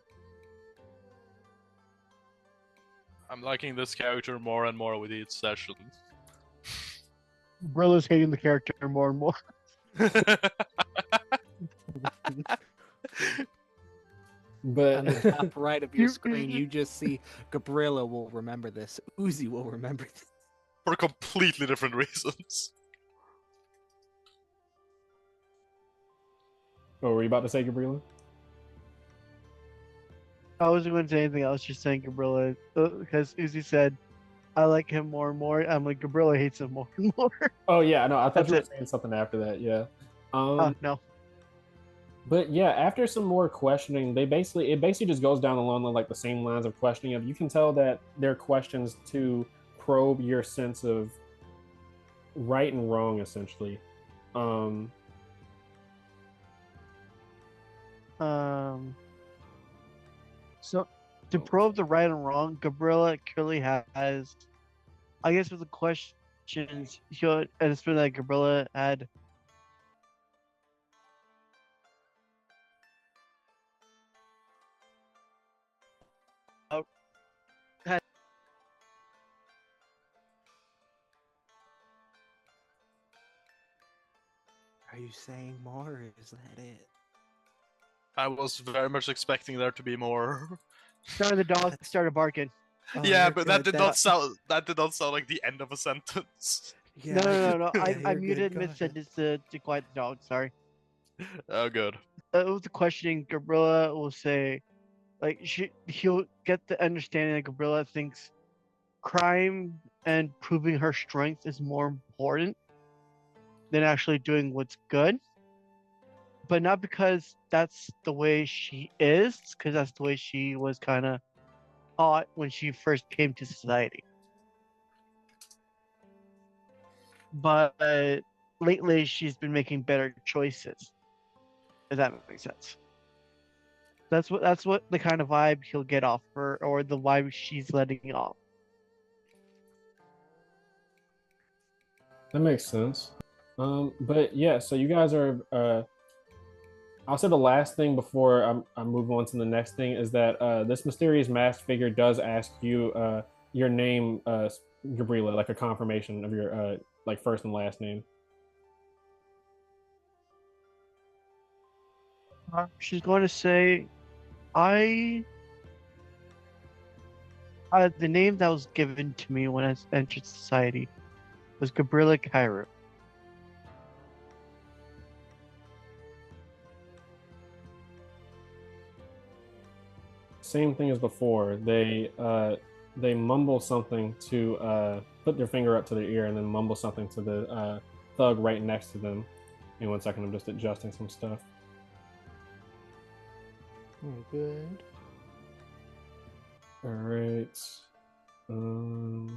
I'm liking this character more and more with each session. Brilla's hating the character more and more. But On the top right of your screen, you just see Gabriela will remember this. Uzi will remember this. For completely different reasons. what were you about to say, Gabriela? I wasn't going to say anything else. Just saying Gabriela, because Uzi said, "I like him more and more." I'm like, Gabriela hates him more and more. Oh yeah, no, I thought That's you were it. saying something after that. Yeah. No. But yeah, after some more questioning, it basically just goes down along like the same lines of questioning. Of you can tell that they're questions to probe your sense of right and wrong, essentially. So to probe the right and wrong, Gabriela clearly has, I guess, with the questions, it's been that Gabriela had. Are you saying more, or is that it? I was very much expecting there to be more. Sorry, the dog started barking. Oh, Yeah, you're but that good. did not sound like the end of a sentence. Yeah, No. yeah, I you're good. muted Go mid ahead. sentence to quiet the dog. Sorry. Oh, good. With the questioning, Gabriela will say, like, he'll get the understanding that Gabriela thinks crime and proving her strength is more important than actually doing what's good. But not because that's the way she is, because that's the way she was kind of taught when she first came to society. But lately, she's been making better choices. If that makes sense. That's what the kind of vibe he'll get off her, or the vibe she's letting off. That makes sense. But yeah, so you guys are. I'll say the last thing before I move on to the next thing is that this mysterious masked figure does ask you your name, Gabriela, like a confirmation of your like first and last name. She's going to say, the name that was given to me when I entered society was Gabriela Cairo. same thing as before. They mumble something to put their finger up to their ear and then mumble something to the thug right next to them. Give me 1 second. I'm just adjusting some stuff. Good. All right. All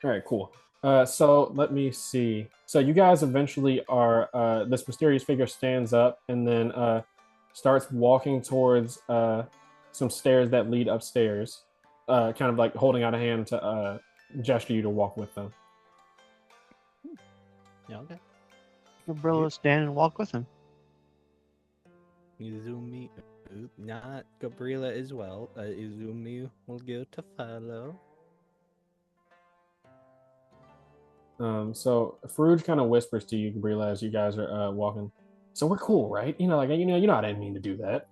right, cool. So let me see. So you guys eventually are. This mysterious figure stands up and then starts walking towards some stairs that lead upstairs. Kind of like holding out a hand to gesture you to walk with them. Yeah, okay. Gabrilla stand and walk with him. Izumi, not Gabriela as well. Izumi will go to follow. So Farouj kind of whispers to you, Gabriela, as you guys are walking. So we're cool, right? You know, like you know, I didn't mean to do that.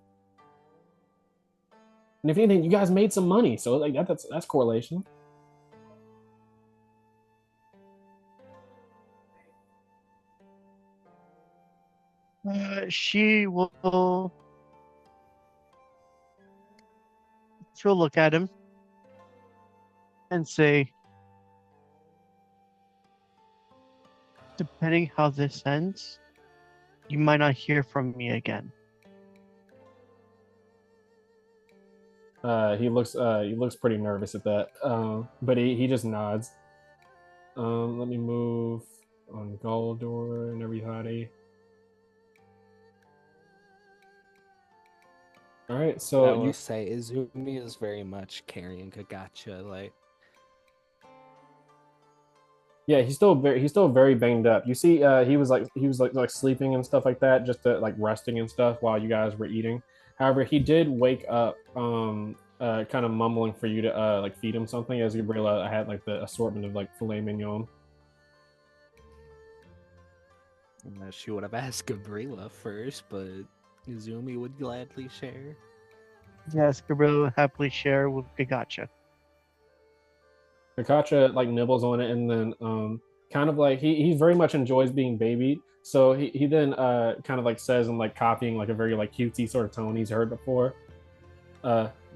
And if anything, you guys made some money, so like that's correlation. She'll look at him and say, depending how this ends, you might not hear from me again. He looks pretty nervous at that, but he just nods. Let me move on Galdor and everybody. All right, so I will say Izumi is very much carrying Kagacha, like. Yeah, he's still very banged up. You see, he was like sleeping and stuff like that, just to, like resting and stuff while you guys were eating. However, he did wake up, kind of mumbling for you to like feed him something. As Gabriela had like the assortment of like filet mignon. She would have asked Gabriela first, but Izumi would gladly share. Yes, Gabrilla will happily share with Gagacha. Kakacha like nibbles on it and then kind of like he very much enjoys being babied. So he then kind of like says in like copying like a very like cutesy sort of tone he's heard before.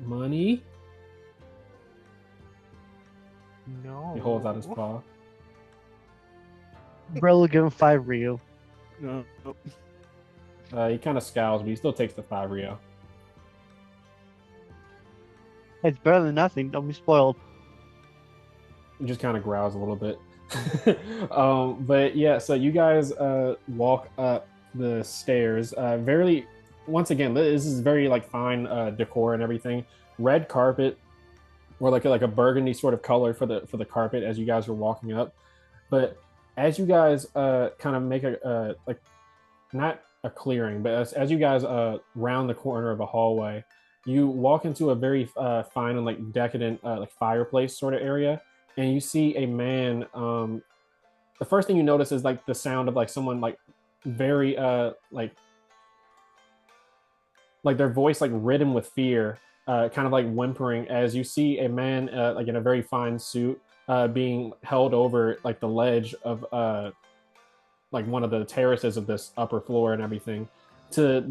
Money? No. He holds out his paw. Gabrilla will give him 5 Rio. No. He kind of scowls, but he still takes the 5 Rio. It's better than nothing. Don't be spoiled. He just kind of growls a little bit. But yeah, so you guys walk up the stairs. Very, once again, this is very like fine decor and everything. Red carpet, or like a burgundy sort of color for the carpet as you guys are walking up. But as you guys kind of make a like not a clearing, but as you guys round the corner of a hallway, you walk into a very fine and like decadent like fireplace sort of area, and you see a man. The first thing you notice is like the sound of like someone like very like their voice like ridden with fear, kind of like whimpering as you see a man like in a very fine suit being held over like the ledge of like one of the terraces of this upper floor and everything to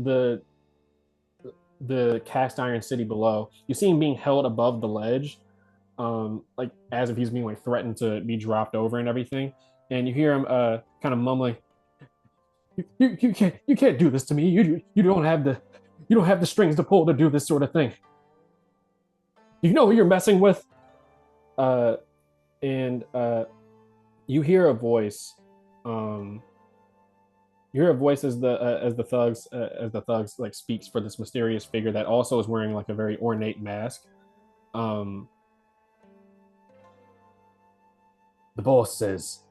the cast iron city below. You see him being held above the ledge, like as if he's being like threatened to be dropped over and everything. And you hear him kind of mumbling, you can't do this to me. You don't have the strings to pull to do this sort of thing. You know who you're messing with." And you hear a voice. You hear a voice as the thugs like speaks for this mysterious figure that also is wearing like a very ornate mask. The boss says,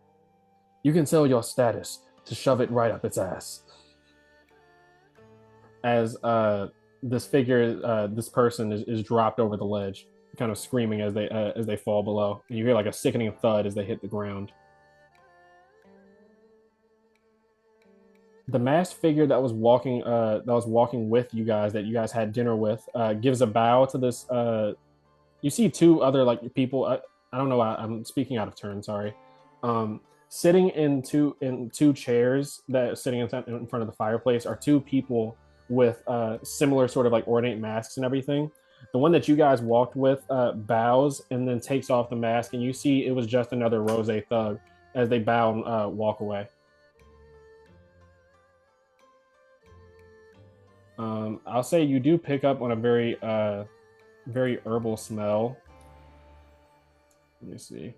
"You can sell your status to shove it right up its ass." As this figure, this person is dropped over the ledge, kind of screaming as they fall below. And you hear like a sickening thud as they hit the ground. The masked figure that was walking with you guys, that you guys had dinner with, gives a bow to this. You see two other like people. I don't know. I'm speaking out of turn. Sorry. Sitting in two chairs that sitting in front of the fireplace are two people with similar sort of like ornate masks and everything. The one that you guys walked with bows and then takes off the mask, and you see it was just another Rosé thug as they bow and walk away. I'll say you do pick up on a very herbal smell. Let me see.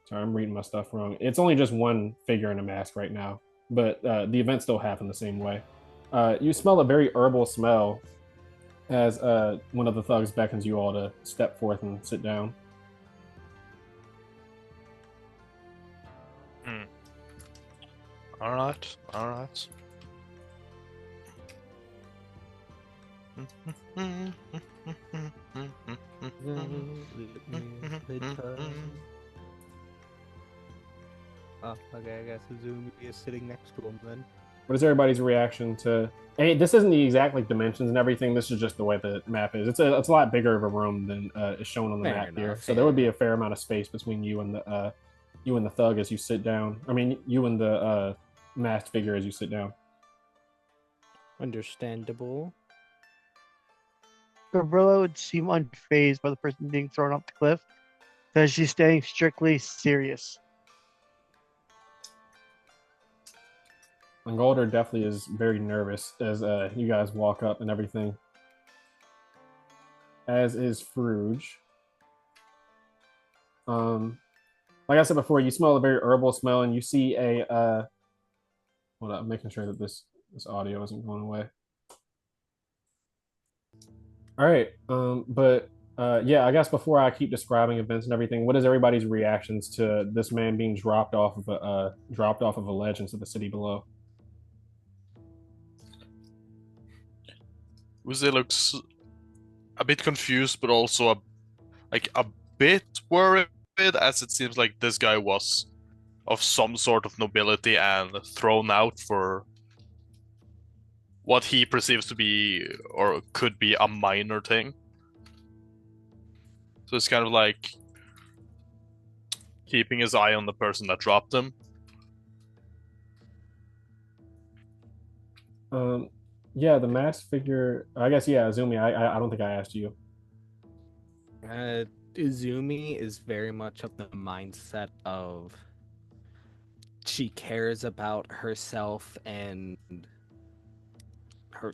Sorry, I'm reading my stuff wrong. It's only just one figure in a mask right now, but the event still happened the same way. You smell a very herbal smell as one of the thugs beckons you all to step forth and sit down. All right, all right. Oh, okay, I guess Uzumi is sitting next to him then. What is everybody's reaction to? Hey, this isn't the exact like dimensions and everything. This is just the way the map is. It's a lot bigger of a room than is shown on the Fair map here. enough, So there would be yeah. a fair amount of space between you and the thug as you sit down. I mean, you and the masked figure as you sit down. Understandable. Gabrilla would seem unfazed by the person being thrown off the cliff, because she's staying strictly serious. And Golder definitely is very nervous as you guys walk up and everything. As is Fruge. Like I said before, you smell a very herbal smell, and you see a. Hold on, I'm making sure that this audio isn't going away. All right, but yeah, I guess before I keep describing events and everything, what is everybody's reactions to this man being dropped off of a ledge into the city below? Uzi looks a bit confused, but also a bit worried, as it seems like this guy was of some sort of nobility and thrown out for what he perceives to be or could be a minor thing. So it's kind of like keeping his eye on the person that dropped him. Yeah, the masked figure. I guess yeah, Azumi. I don't think I asked you. Izumi is very much of the mindset of she cares about herself and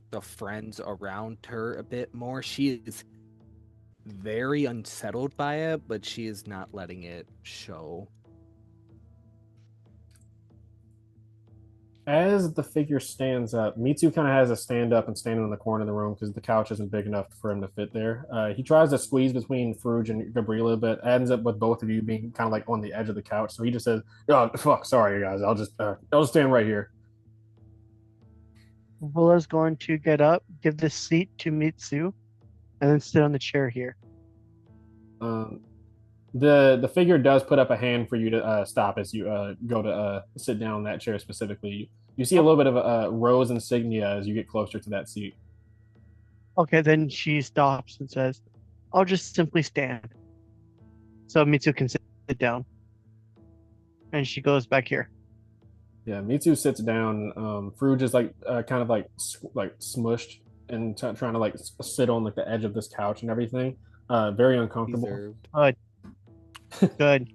the friends around her a bit more. She is very unsettled by it, but she is not letting it show. As the figure stands up, Mitsu kind of has a stand up and standing in the corner of the room because the couch isn't big enough for him to fit there. He tries to squeeze between Fruge and Gabriela, but ends up with both of you being kind of like on the edge of the couch. So he just says, "Oh fuck, sorry guys, I'll just stand right here." Gabrilla's going to get up, give the seat to Mitsu, and then sit on the chair here. Um, the figure does put up a hand for you to stop as you go to sit down in that chair specifically. You see a little bit of a rose insignia as you get closer to that seat. Okay, then she stops and says, I'll just simply stand. So Mitsu can sit down. And she goes back here. Yeah, Mitsu sits down. Fruge is like kind of like smushed and trying to like sit on like the edge of this couch and everything. Very uncomfortable. Deserved. Good.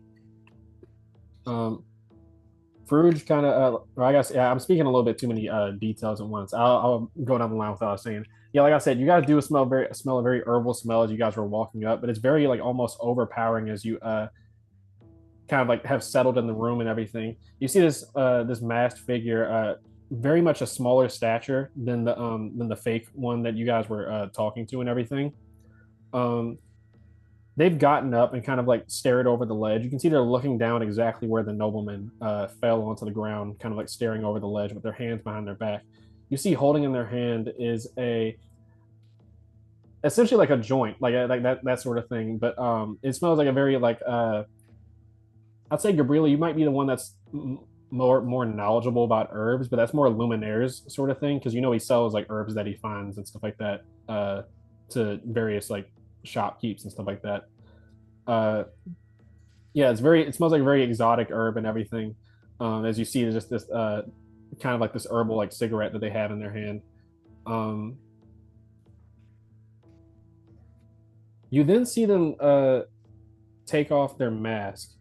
Fruge kind of, I guess, yeah, I'm speaking a little bit too many details at once. I'll go down the line without saying. Yeah, like I said, you guys do smell a very herbal smell as you guys were walking up, but it's very like almost overpowering as you kind of like have settled in the room and everything. You see this masked figure, very much a smaller stature than the fake one that you guys were talking to and everything. They've gotten up and kind of like stared over the ledge. You can see they're looking down exactly where the nobleman fell onto the ground, kind of like staring over the ledge with their hands behind their back. You see, holding in their hand is essentially like a joint, like that sort of thing. But it smells like a very like I'd say Gabriela, you might be the one that's more knowledgeable about herbs, but that's more Luminaire's sort of thing because you know he sells like herbs that he finds and stuff like that to various like shopkeepers and stuff like that. Yeah, it smells like a very exotic herb and everything. As you see, there's just this kind of like this herbal like cigarette that they have in their hand. You then see them take off their mask.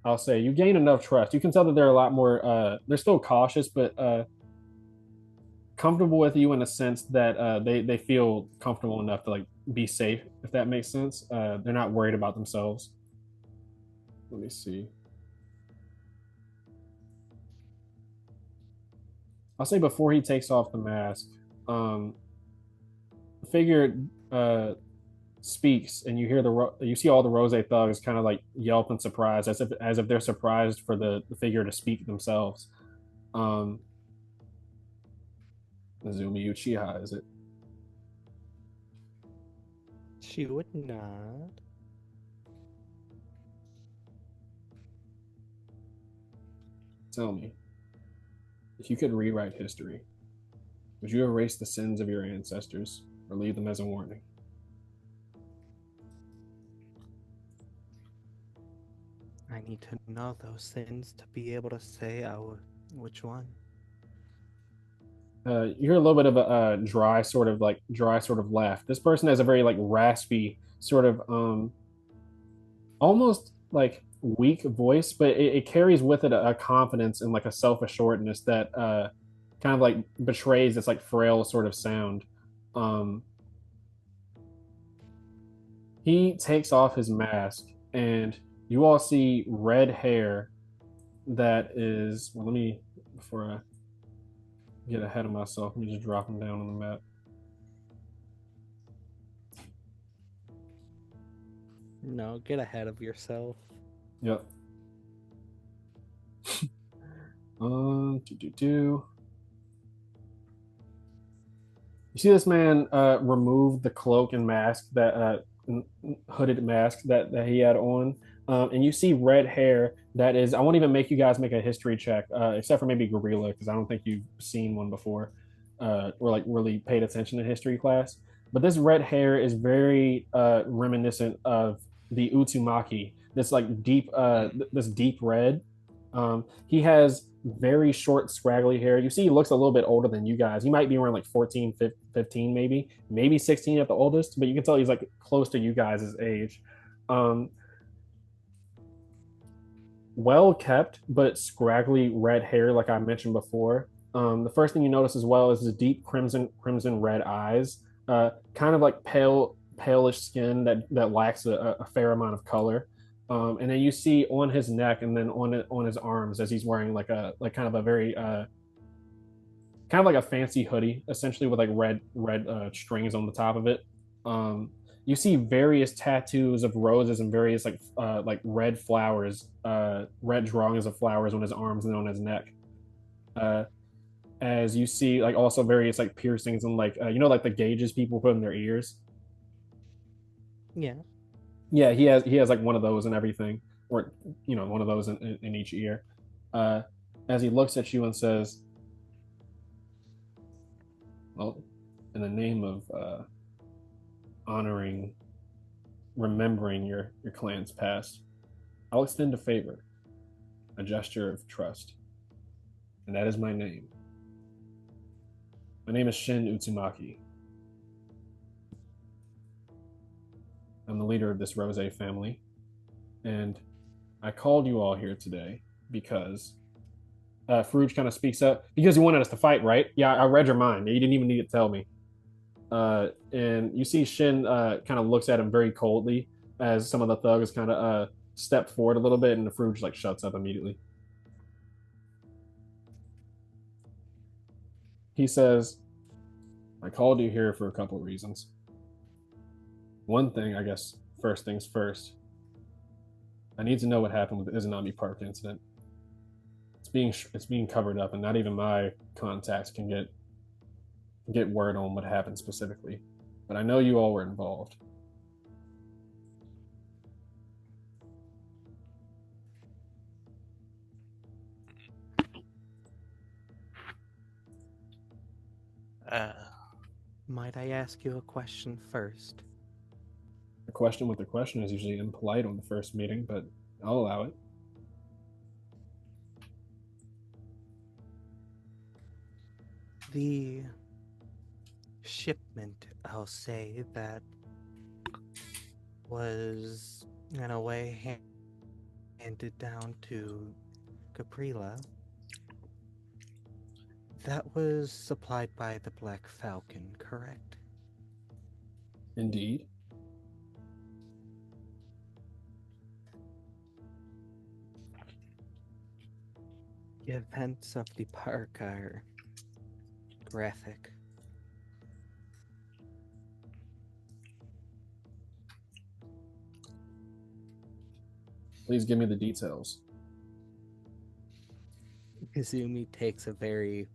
I'll say you gain enough trust. You can tell that they're a lot more. They're still cautious, but comfortable with you in a sense that they feel comfortable enough to like be safe. If that makes sense, they're not worried about themselves. Let me see. I'll say before he takes off the mask, the figure speaks, and you hear you see all the Rosé thugs kind of like yelp in surprise, as if they're surprised for the figure to speak themselves. Um, Azumi Uchiha, is it? She would not. Tell me, if you could rewrite history, would you erase the sins of your ancestors or leave them as a warning? I need to know those things to be able to say which one. You hear a little bit of a dry sort of laugh. This person has a very like raspy sort of almost like weak voice, but it carries with it a confidence and like a self assuredness that kind of like betrays this like frail sort of sound. Um, he takes off his mask, and you all see red hair that is. Well, let me before I get ahead of myself. Let me just drop him down on the map. No, get ahead of yourself. Yep. Do. You see this man remove the cloak and mask that hooded mask that he had on, and you see red hair. That is, I won't even make you guys make a history check, except for maybe Gorilla, because I don't think you've seen one before, or like really paid attention to history class. But this red hair is very reminiscent of the Uzumaki. This like deep, this deep red. He has very short, scraggly hair. You see, he looks a little bit older than you guys. He might be around like 14, 15, maybe 16 at the oldest, but you can tell he's like close to you guys' age. Um, well kept, but scraggly red hair, like I mentioned before. The first thing you notice as well is his deep crimson red eyes, kind of like palish skin that lacks a fair amount of color. And then you see on his neck and then on his arms as he's wearing like kind of a very kind of like a fancy hoodie, essentially with like red strings on the top of it. You see various tattoos of roses and various like red flowers, red drawings of flowers on his arms and on his neck. Uh, as you see, like also various like piercings and like like the gauges people put in their ears. Yeah. Yeah, he has like one of those and everything, or one of those in each ear. Uh, as he looks at you and says, "Well, in the name of honoring, remembering your clan's past, I'll extend a favor, a gesture of trust, and that is my name. My name is Shin Uzumaki. I'm the leader of this Rosé family, and I called you all here today because Farouj kind of speaks up because you wanted us to fight, right? Yeah, I read your mind. You didn't even need to tell me." And you see Shin kind of looks at him very coldly as some of the thugs kind of step forward a little bit, and the Farouj like shuts up immediately. He says, "I called you here for a couple of reasons. One thing, I guess, first things first. I need to know what happened with the Izanami Park incident. It's being covered up, and not even my contacts can get word on what happened specifically. But I know you all were involved." Uh, Might I ask you a question first? A question with a question is usually impolite on the first meeting, but I'll allow it. The shipment, I'll say, that was, in a way, handed down to Caprila. That was supplied by the Black Falcon, correct? Indeed. The events of the park are graphic. Please give me the details. Izumi takes a very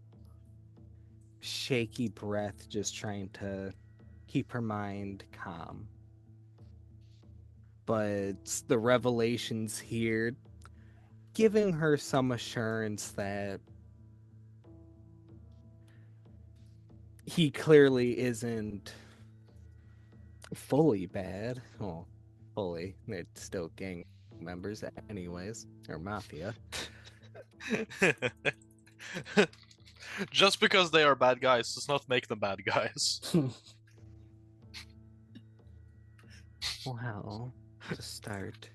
shaky breath, just trying to keep her mind calm. But the revelations here giving her some assurance that he clearly isn't fully bad. Well, fully. They're still gang members anyways, or mafia. Just because they are bad guys does not make them bad guys. Well, to start,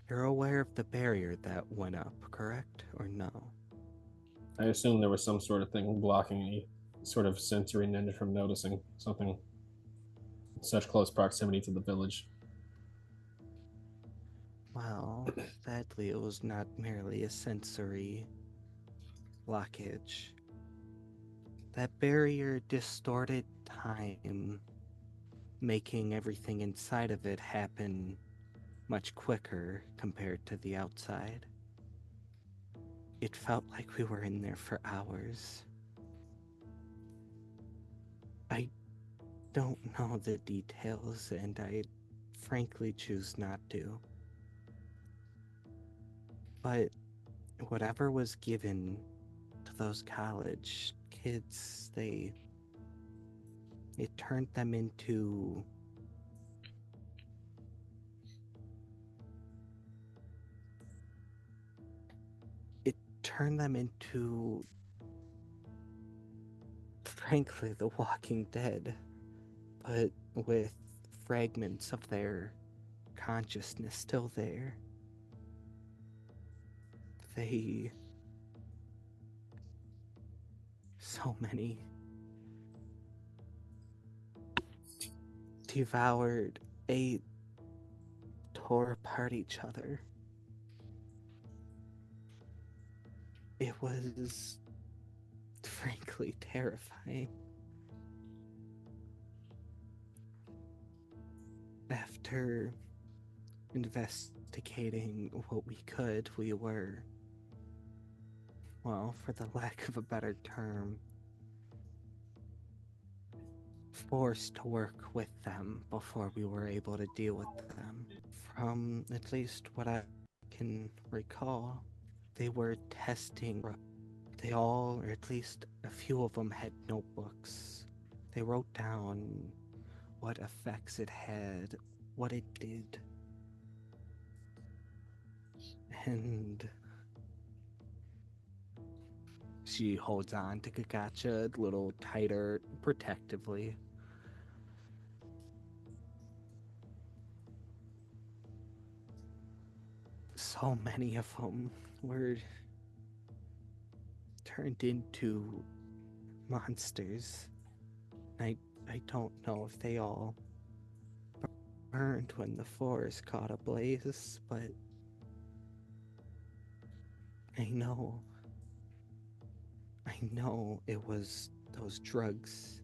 you're aware of the barrier that went up, correct? Or no? I assume there was some sort of thing blocking any sort of sensory ninja from noticing something in such close proximity to the village. Well, sadly, it was not merely a sensory blockage. That barrier distorted time, making everything inside of it happen much quicker compared to the outside. It felt like we were in there for hours. I don't know the details, and I frankly choose not to. But whatever was given to those college kids, it turned them into frankly the Walking Dead, but with fragments of their consciousness still there. So many devoured, ate, tore apart each other. It was frankly terrifying. After investigating what we could, we were, well, for the lack of a better term, forced to work with them before we were able to deal with them. From at least what I can recall, they were testing. They all, or at least a few of them, had notebooks. They wrote down what effects it had, what it did. And she holds on to Kakacha a little tighter, protectively. So many of them were turned into monsters. I don't know if they all burned when the forest caught ablaze, but I know it was those drugs.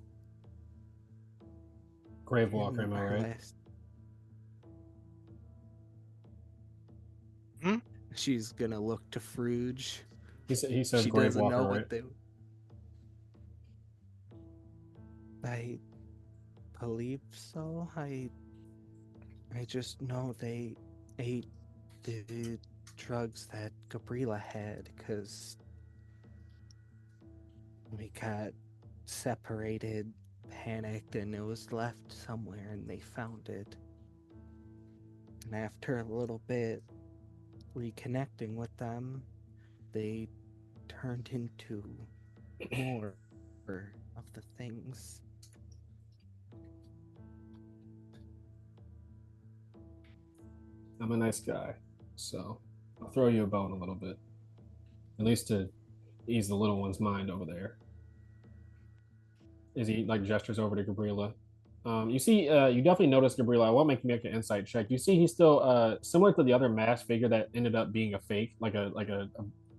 Gravewalker, am I right? She's gonna look to Fruge. He said She doesn't know Gravewalker, what right? they. I believe so. I just know they ate the drugs that Gabriela had because we got separated, panicked, and it was left somewhere, and they found it. And after a little bit reconnecting with them, they turned into more of the things. I'm a nice guy, so I'll throw you a bone a little bit, at least to ease the little one's mind over there. As he like gestures over to Gabriela. You see, you definitely notice Gabriela. I won't make an insight check. You see, he's still similar to the other masked figure that ended up being a fake, like a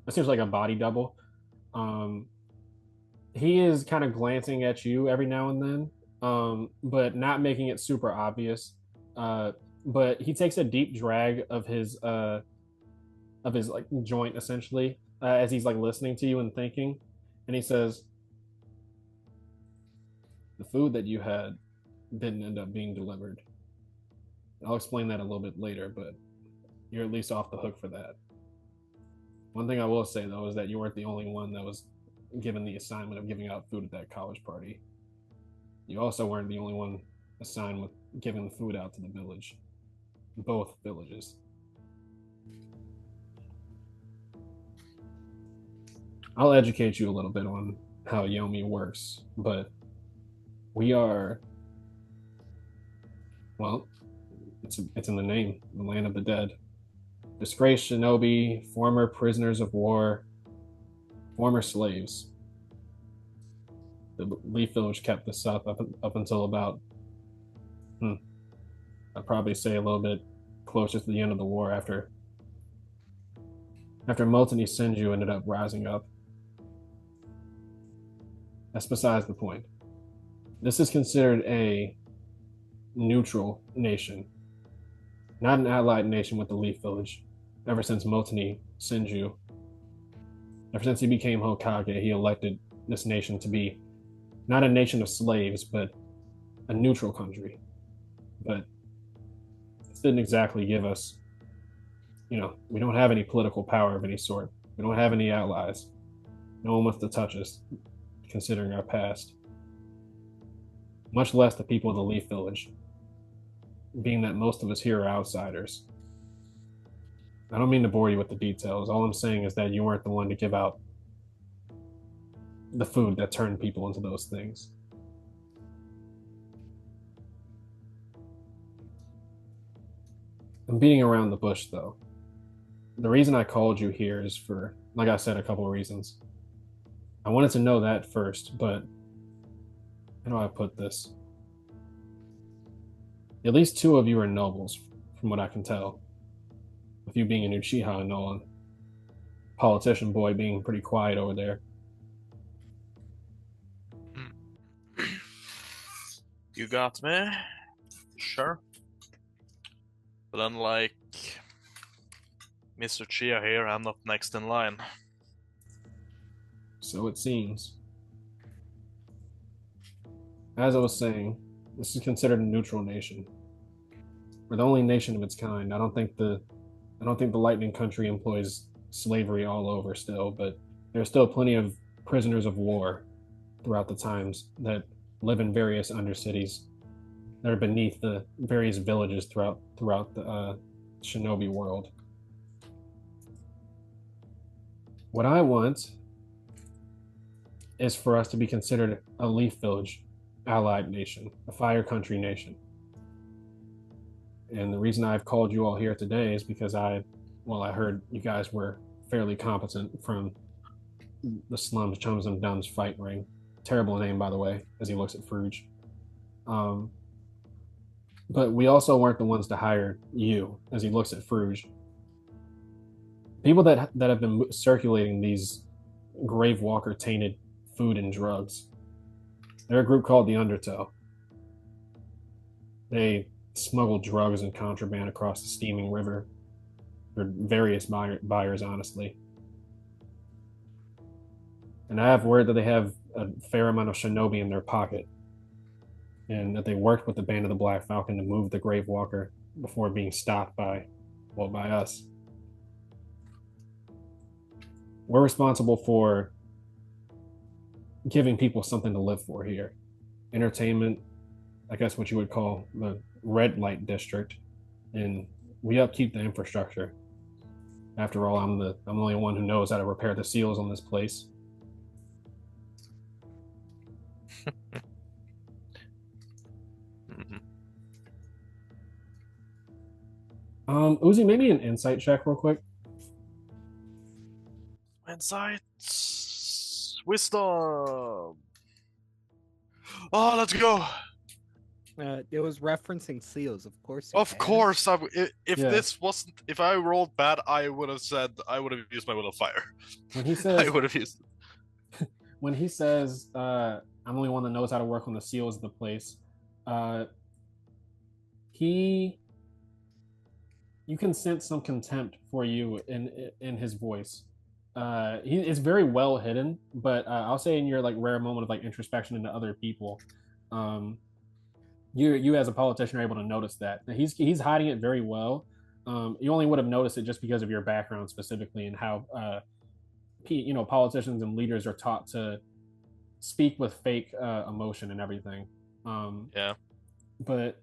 essentially like a body double. Um, he is kind of glancing at you every now and then, but not making it super obvious. Uh, but he takes a deep drag of his like joint essentially as he's like listening to you and thinking, and he says, "The food that you had didn't end up being delivered. I'll explain that a little bit later, but you're at least off the hook for that. One thing I will say though is that you weren't the only one that was given the assignment of giving out food at that college party. You also weren't the only one assigned with giving the food out to the village. Both villages. I'll educate you a little bit on how Yomi works, but we are, well, it's in the name, the land of the dead. Disgraced shinobi, former prisoners of war, former slaves. The Leaf Village kept this up until about, I'd probably say a little bit closer to the end of the war after Multony Senju ended up rising up. That's besides the point. This is considered a neutral nation, not an allied nation with the Leaf Village. Ever since Multony Senju, ever since he became Hokage, he elected this nation to be not a nation of slaves, but a neutral country. But this didn't exactly give us, we don't have any political power of any sort. We don't have any allies. No one wants to touch us, considering our past. Much less the people of the Leaf Village, being that most of us here are outsiders. I don't mean to bore you with the details. All I'm saying is that you weren't the one to give out the food that turned people into those things. I'm beating around the bush, though. The reason I called you here is for, like I said, a couple of reasons. I wanted to know that first, but how do I put this? At least two of you are nobles, from what I can tell. With you being an Uchiha and all, politician boy being pretty quiet over there. You got me? Sure. But unlike Mr. Chia here, I'm not next in line. So it seems. As I was saying, this is considered a neutral nation. We're the only nation of its kind. I don't think the Lightning Country employs slavery all over still, but there's still plenty of prisoners of war throughout the times that live in various undercities that are beneath the various villages throughout the Shinobi world. What I want is for us to be considered a Leaf Village allied nation, a Fire Country nation. And the reason I've called you all here today is because I heard you guys were fairly competent from the slums, Chums and Duns fight ring. Terrible name, by the way, as he looks at Fruge. But we also weren't the ones to hire you, as he looks at Fruge. People that have been circulating these Gravewalker tainted food and drugs. They're a group called the Undertow. They smuggle drugs and contraband across the steaming river for various buyers, honestly. And I have word that they have a fair amount of shinobi in their pocket, and that they worked with the Band of the Black Falcon to move the Gravewalker before being stopped by us. We're responsible for giving people something to live for here. Entertainment, I guess what you would call the red light district, and we upkeep the infrastructure. After all, I'm the only one who knows how to repair the seals on this place. Uzi, maybe an insight check real quick. Insight. Wisdom. Oh, let's go. It was referencing seals, of course. He Of has. course, if Yeah. this wasn't, if I rolled bad, I would have said I would have used my will of fire. When he I says would have used. when he says I'm the only one that knows how to work on the seals of the place, uh, he you can sense some contempt for you in his voice. It's very well hidden, but I'll say in your like rare moment of like introspection into other people, um, you as a politician are able to notice that he's hiding it very well. You only would have noticed it just because of your background specifically and how politicians and leaders are taught to speak with fake emotion and everything. Yeah. But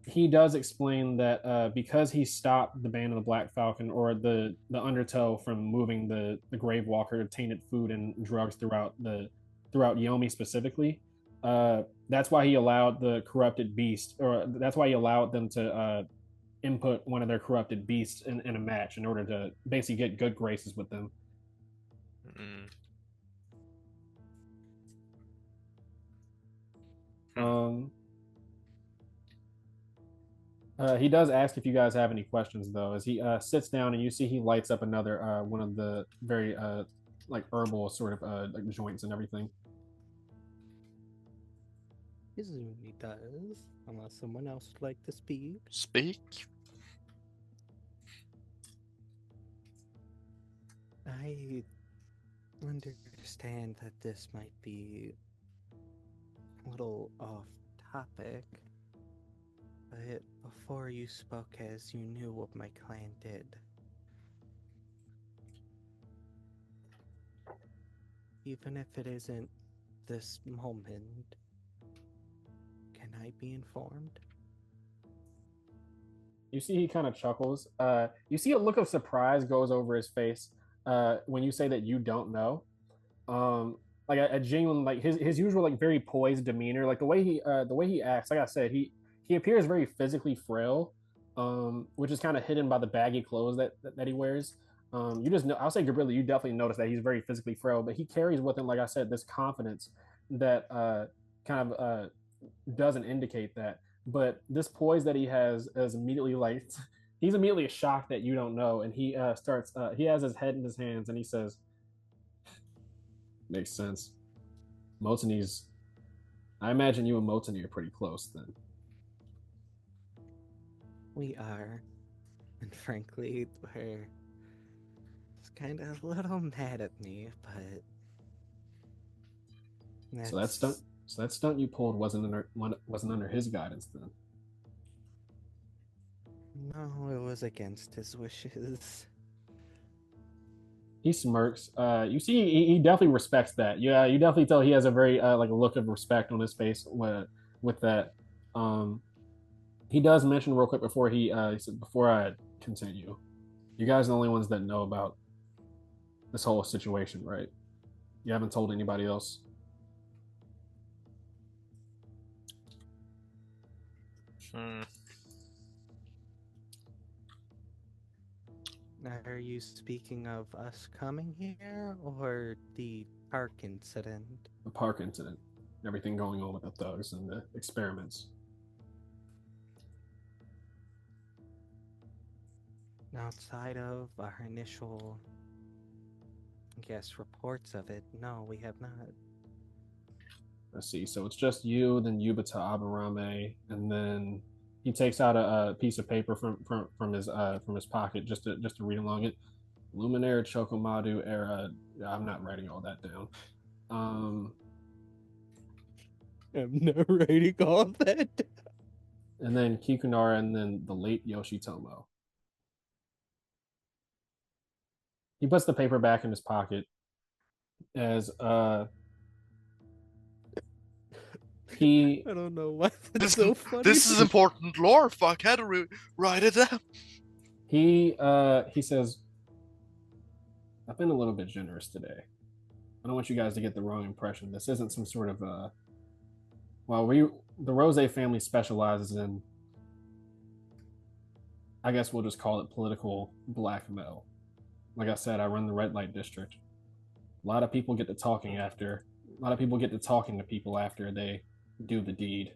he does explain that because he stopped the band of the Black Falcon or the Undertow from moving the Grave Walker tainted food and drugs throughout Yomi specifically, that's why he allowed the corrupted beast, or that's why he allowed them to input one of their corrupted beasts in a match in order to basically get good graces with them. Mm. Um, he does ask if you guys have any questions, though, as he sits down and you see he lights up another one of the very like herbal sort of like joints and everything. Izumi does, unless someone else would like to speak. Speak. I understand that this might be a little off topic, but before you spoke as you knew what my clan did. Even if it isn't this moment, can I be informed? You see he kind of chuckles. You see a look of surprise goes over his face when you say that you don't know. Like a genuine like his usual like very poised demeanor, like the way he acts. Like I said, he appears very physically frail, which is kind of hidden by the baggy clothes that he wears. You just know. I'll say Gabriella, you definitely notice that he's very physically frail, but he carries with him, like I said, this confidence that kind of doesn't indicate that. But this poise that he has is immediately like he's immediately shocked that you don't know, and he starts. He has his head in his hands, and he says, "Makes sense. Motani's. I imagine you and Motani are pretty close then." We are, and frankly, we're just kind of a little mad at me, but So that stunt, you pulled wasn't under his guidance then. No, it was against his wishes. He smirks. You see, he definitely respects that. Yeah, you definitely tell he has a very like a look of respect on his face with that. Um, he does mention real quick before he said, before I continue, you guys are the only ones that know about this whole situation, right? You haven't told anybody else. Hmm. Are you speaking of us coming here or the park incident? The park incident, everything going on with the thugs and the experiments. Outside of our initial, I guess, reports of it, no, we have not. Let's see. So it's just you, then Yubata Aburame, and then he takes out a piece of paper from his pocket just to read along it. Luminaire Chokomadu era. I'm not writing all that down. I'm not writing all that. And then Kikunara, and then the late Yoshitomo. He puts the paper back in his pocket as he I don't know why that's This so funny. this is important lore. Fuck, I had to write it down. he says, "I've been a little bit generous today. I don't want you guys to get the wrong impression. This isn't some sort of well, the Rosé family specializes in I guess we'll just call it political blackmail. Like I said, I run the red light district. A lot of people get to talking after. A lot of people get to talking to people after they do the deed.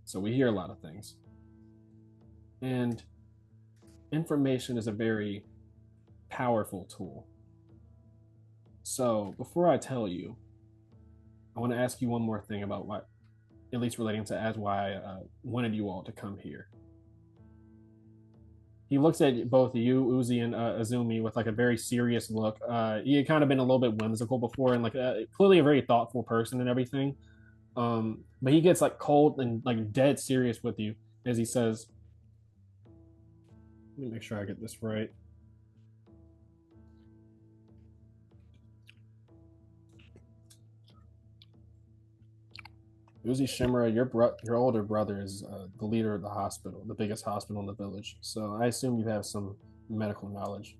So we hear a lot of things. And information is a very powerful tool. So before I tell you, I want to ask you one more thing about what, at least relating to as why I wanted you all to come here. He looks at both you, Uzi, and Azumi with like a very serious look. He had kind of been a little bit whimsical before, and like clearly a very thoughtful person and everything. But he gets like cold and like dead serious with you as he says, "Let me make sure I get this right." Uzi Shimura, your older brother is the leader of the hospital, the biggest hospital in the village. So I assume you have some medical knowledge.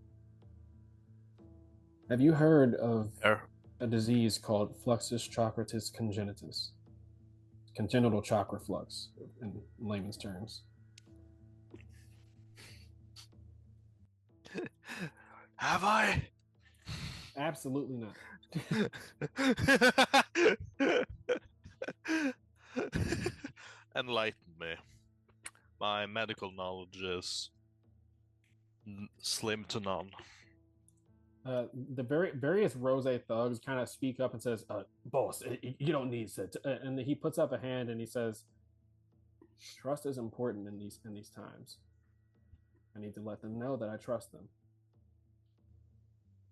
Have you heard of a disease called fluxus chakratis congenitus? Congenital chakra flux, in layman's terms. Have I? Absolutely not. Enlighten me. My medical knowledge is slim to none. The various Rosé thugs kind of speak up and says, "Boss, you don't need to." And he puts up a hand and he says, "Trust is important in these times. I need to let them know that I trust them.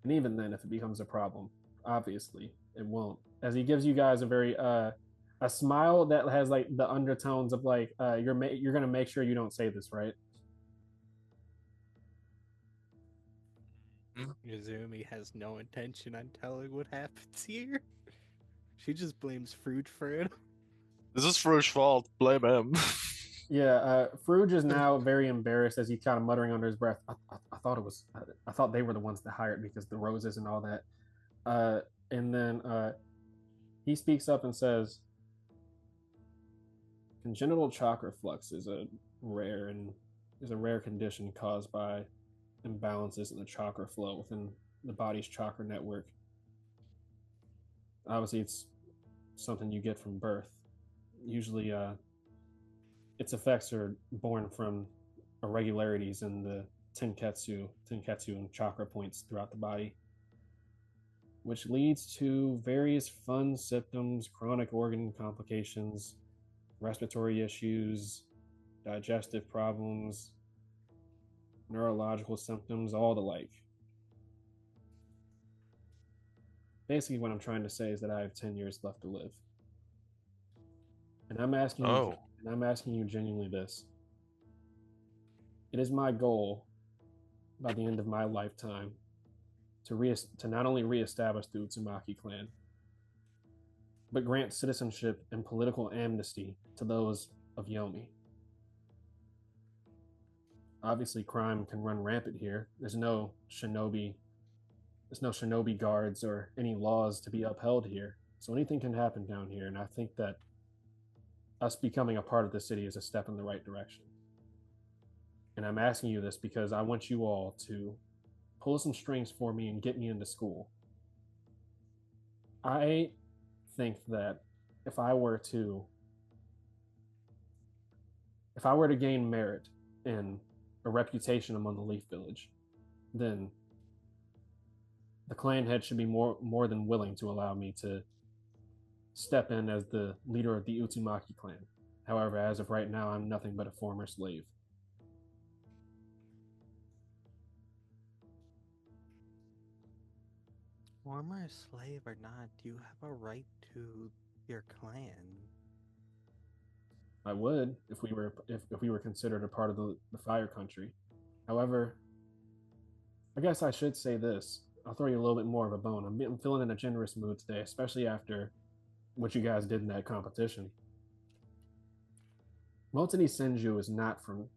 And even then, if it becomes a problem, obviously it won't." As he gives you guys a very a smile that has like the undertones of like you're gonna make sure you don't say this, right? Izumi has no intention on telling what happens here. She just blames Fruit for it. This is Fruit's fault. Blame him. Yeah, Fruge is now very embarrassed as he's kind of muttering under his breath. I thought it was. I thought they were the ones that hired because the roses and all that. And then he speaks up and says, "Congenital chakra flux is a rare condition caused by imbalances in the chakra flow within the body's chakra network. Obviously, it's something you get from birth. Usually, its effects are born from irregularities in the tenketsu and chakra points throughout the body, which leads to various fun symptoms, chronic organ complications, respiratory issues, digestive problems, neurological symptoms, all the like. Basically, what I'm trying to say is that I have 10 years left to live. And I'm asking you, and I'm asking you genuinely this. It is my goal by the end of my lifetime to not only reestablish the Uzumaki clan, but grant citizenship and political amnesty to those of Yomi. Obviously, crime can run rampant here. There's no shinobi guards or any laws to be upheld here. So anything can happen down here, and I think that us becoming a part of the city is a step in the right direction. And I'm asking you this because I want you all to pull some strings for me and get me into school. I think that if I were to gain merit and a reputation among the Leaf Village, then the clan head should be more than willing to allow me to step in as the leader of the Uzumaki clan. However, as of right now, I'm nothing but a former slave. Former slave or not, you have a right to your clan. I would if we were considered a part of the Fire Country. However, I guess I should say this. I'll throw you a little bit more of a bone. I'm feeling in a generous mood today, especially after what you guys did in that competition. Motoni Senju is not from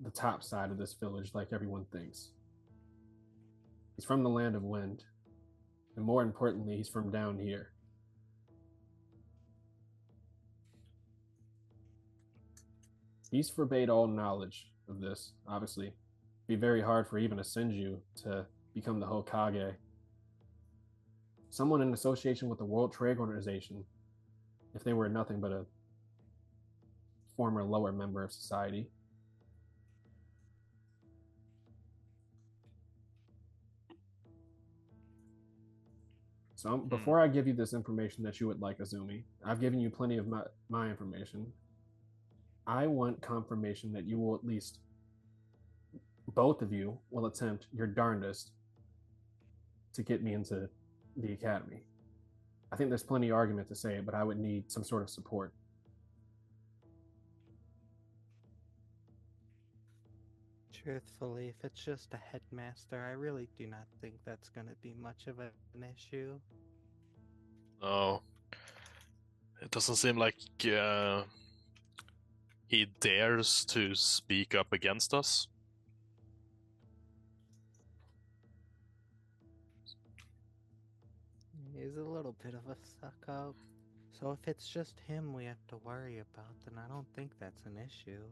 the top side of this village like everyone thinks. He's from the land of wind. And more importantly, he's from down here. He's forbade all knowledge of this, obviously. It'd be very hard for even a Senju to become the Hokage. Someone in association with the World Trade Organization, if they were nothing but a former lower member of society. So before I give you this information that you would like, Azumi, I've given you plenty of my information. I want confirmation that you will at least, both of you will attempt your darndest to get me into the academy. I think there's plenty of argument to say it, but I would need some sort of support. Truthfully, if it's just a headmaster, I really do not think that's going to be much of an issue. No, it doesn't seem like he dares to speak up against us. He's a little bit of a suck up. So if it's just him we have to worry about, then I don't think that's an issue.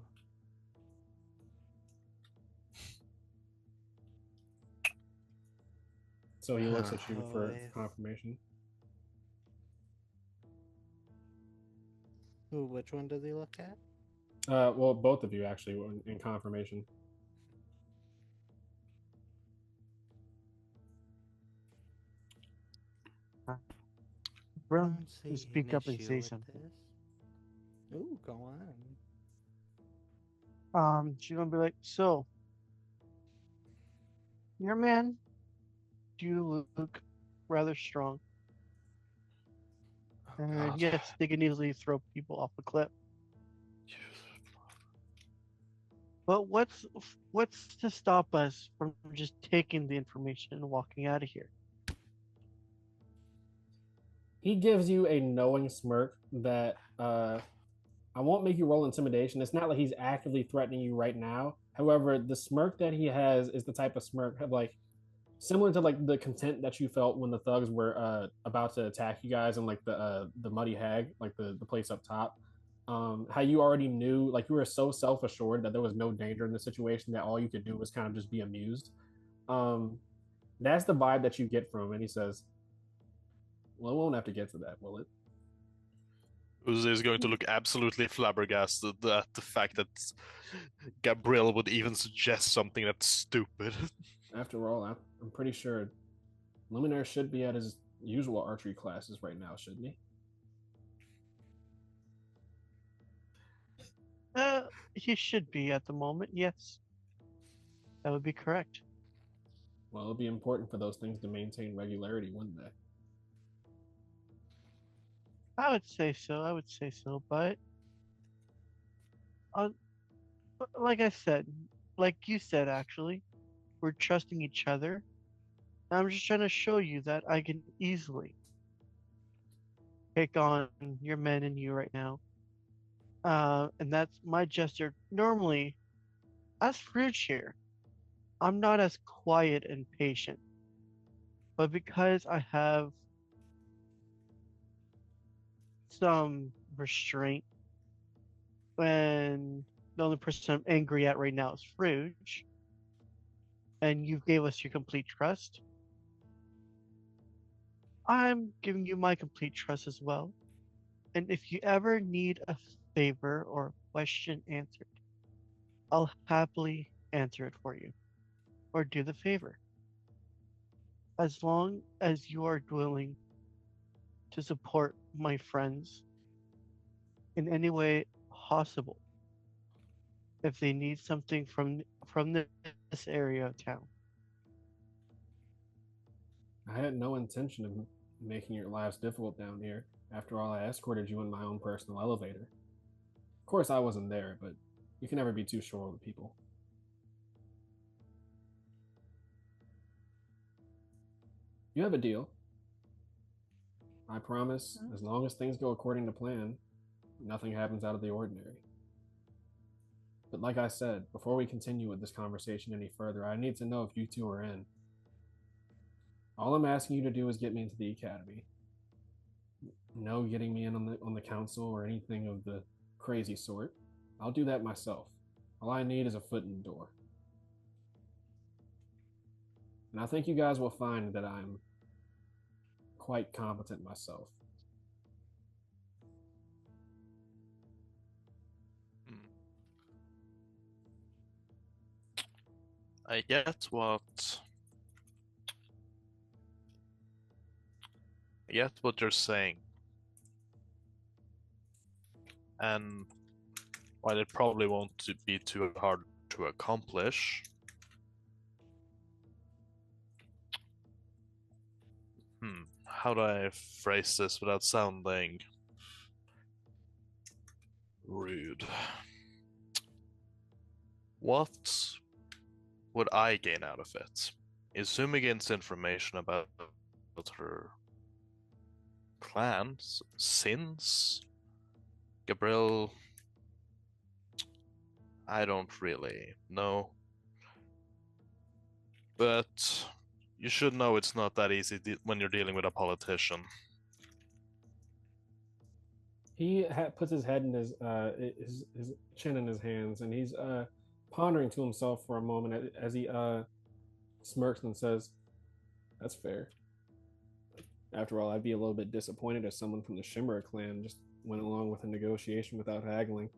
So he looks at you for confirmation. Ooh, which one does he look at? Well, both of you actually in confirmation. Bro, I don't see you speak an up and issue say with something. this. Ooh, go on. She's gonna be like, so your man, do look rather strong. Oh, And God. yes, they can easily throw people off a cliff. But what's to stop us from just taking the information and walking out of here? He gives you a knowing smirk that I won't make you roll intimidation. It's not like he's actively threatening you right now. However, the smirk that he has is the type of smirk of like similar to like the content that you felt when the thugs were about to attack you guys in like the Muddy Hag, like the place up top. How you already knew, like you were so self assured that there was no danger in the situation that all you could do was kind of just be amused. Um, that's the vibe that you get from him. And he says, "Well, we won't have to get to that, will it?" Uzi is going to look absolutely flabbergasted at the fact that Gabriel would even suggest something that's stupid. After all, I'm pretty sure Luminaire should be at his usual archery classes right now, shouldn't he? He should be at the moment. Yes, that would be correct. Well, it'll be important for those things to maintain regularity, wouldn't they? I would say so. I would say so. Uh, but like I said, like you said, actually, we're trusting each other. I'm just trying to show you that I can easily take on your men and you right now. And that's my gesture. Normally, as Fruit here, I'm not as quiet and patient, but because I have some restraint, when the only person I'm angry at right now is Fruge, and you gave us your complete trust, I'm giving you my complete trust as well. And if you ever need a favor or a question answered, I'll happily answer it for you or do the favor. As long as you are willing to support my friends in any way possible if they need something from this area of town. I had no intention of making your lives difficult down here. After all, I escorted you in my own personal elevator. Of course, I wasn't there, but you can never be too sure with people. You have a deal. I promise, as long as things go according to plan, nothing happens out of the ordinary. But like I said, before we continue with this conversation any further, I need to know if you two are in. All I'm asking you to do is get me into the academy. No getting me in on the council or anything of the crazy sort. I'll do that myself. All I need is a foot in the door. And I think you guys will find that I'm quite competent myself. Hmm. I get what you're saying. And while it probably won't be too hard to accomplish, how do I phrase this without sounding rude? What would I gain out of it? Izumi gains information about her plans, sins. Gabriel, I don't really know. But you should know it's not that easy when you're dealing with a politician. He puts his head in his chin in his hands, and he's pondering to himself for a moment as he smirks and says, "That's fair. After all, I'd be a little bit disappointed if someone from the Shimmer clan just went along with a negotiation without haggling.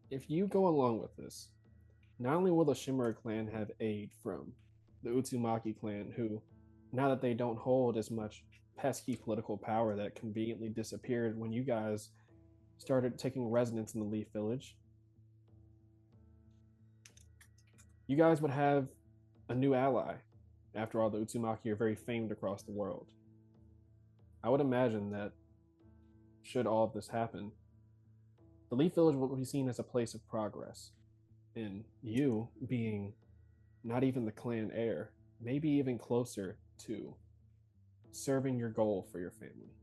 If you go along with this, not only will the Shimmer clan have aid from the Uzumaki clan, who, now that they don't hold as much pesky political power that conveniently disappeared when you guys started taking residence in the Leaf Village, you guys would have a new ally. After all, the Uzumaki are very famed across the world. I would imagine that, should all of this happen, the Leaf Village will be seen as a place of progress. And you, being not even the clan heir, maybe even closer to serving your goal for your family.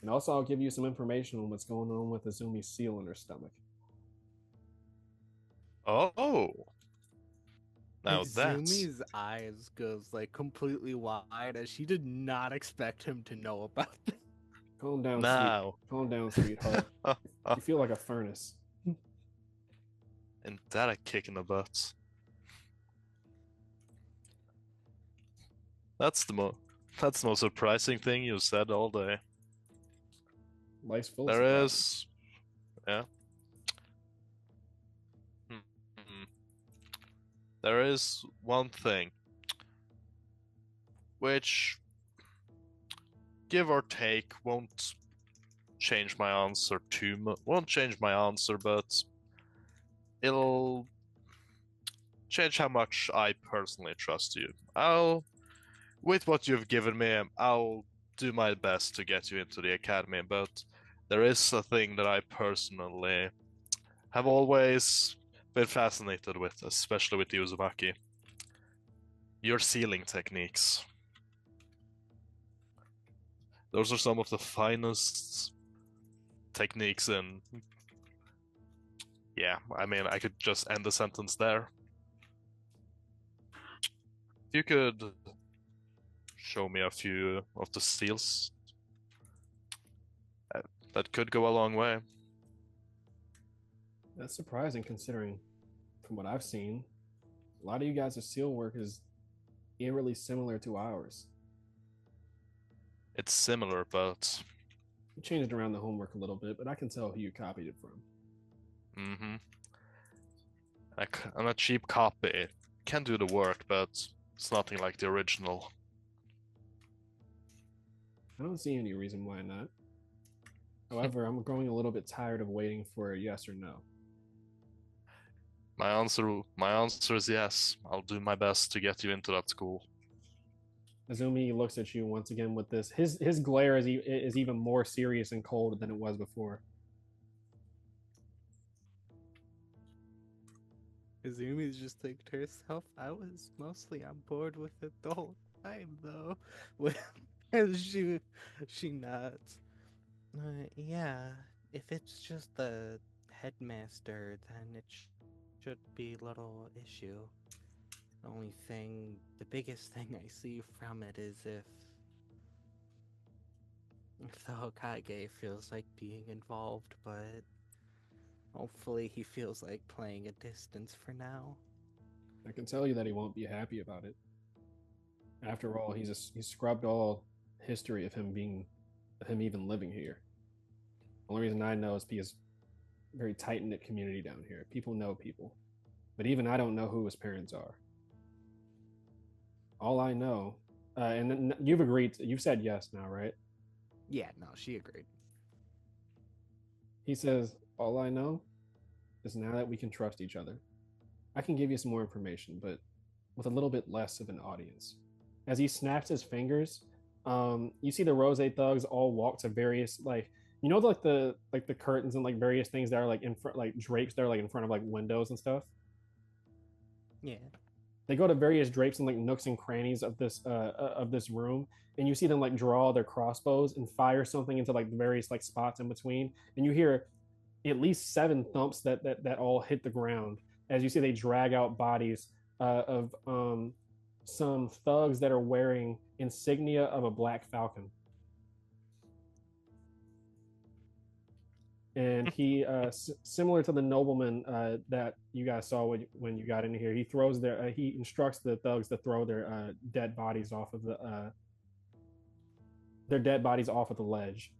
And also, I'll give you some information on what's going on with Izumi's seal in her stomach. Oh, now that's Izumi's eyes goes like completely wide as she did not expect him to know about this. Calm down, now. Calm down, sweetheart. You feel like a furnace. And that a kick in the butt. That's the most surprising thing you said all day. Life's full of There surprises. is, yeah. Hmm. There is one thing which, give or take, won't change my answer too much. Won't change my answer, but it'll change how much I personally trust you. With what you've given me, I'll do my best to get you into the academy, but there is a thing that I personally have always been fascinated with, especially with the Uzumaki. Your sealing techniques. Those are some of the finest techniques in... Yeah, I mean, I could just end the sentence there. If you could show me a few of the seals, that could go a long way. That's surprising considering, from what I've seen, a lot of you guys' seal work is eerily similar to ours. It's similar, but... You changed around the homework a little bit, but I can tell who you copied it from. Mm-hmm. I'm a cheap copy. Can do the work, but it's nothing like the original. I don't see any reason why not. However, I'm growing a little bit tired of waiting for a yes or no. My answer is yes. I'll do my best to get you into that school. Azumi looks at you once again with this. His glare is even more serious and cold than it was before. Izumi's just like to herself, I was mostly on board with it the whole time, though. As she nods. Yeah, if it's just the headmaster, then it should be little issue. The biggest thing I see from it is if The Hokage feels like being involved, but hopefully he feels like playing a distance for now. I can tell you that he won't be happy about it. After all, he's scrubbed all history of him even living here. Only reason I know is because very tight knit community down here. People know people, but even I don't know who his parents are. All I know, and you've agreed. You've said yes now, right? Yeah, no, she agreed. He says, all I know is now that we can trust each other, I can give you some more information, but with a little bit less of an audience. As he snaps his fingers, you see the Rosé thugs all walk to various like the curtains and like various things that are like in front, like drapes that are like in front of like windows and stuff. Yeah. They go to various drapes and like nooks and crannies of this room, and you see them like draw their crossbows and fire something into like the various like spots in between, and you hear at least 7 thumps that all hit the ground as you see they drag out bodies of some thugs that are wearing insignia of a black falcon. And he, similar to the nobleman that you guys saw when you got in here, he instructs the thugs to throw their dead bodies off of the ledge.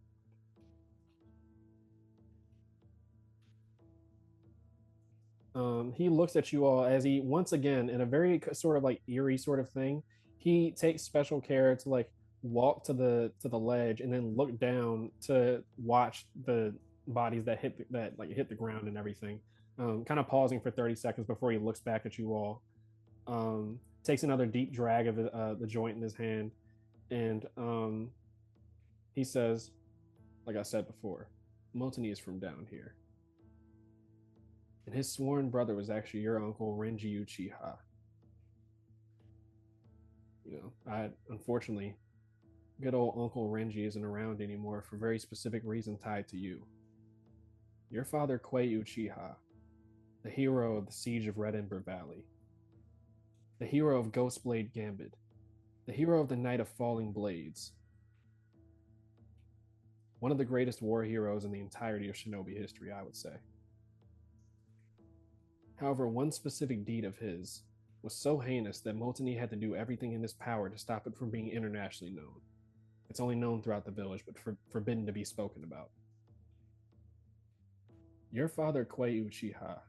He looks at you all as he once again, in a very sort of like eerie sort of thing, he takes special care to like walk to the ledge and then look down to watch the bodies that hit the ground and everything. Kind of pausing for 30 seconds before he looks back at you all. Takes another deep drag of the joint in his hand, and he says, like I said before, Motoni is from down here. And his sworn brother was actually your uncle Renji Uchiha. Unfortunately, good old Uncle Renji isn't around anymore for a very specific reason tied to you. Your father, Quei Uchiha, the hero of the Siege of Red Ember Valley, the hero of Ghostblade Gambit, the hero of the Night of Falling Blades, one of the greatest war heroes in the entirety of shinobi history, I would say. However, one specific deed of his was so heinous that Motoni had to do everything in his power to stop it from being internationally known. It's only known throughout the village, but forbidden to be spoken about. Your father, Quei Uchiha,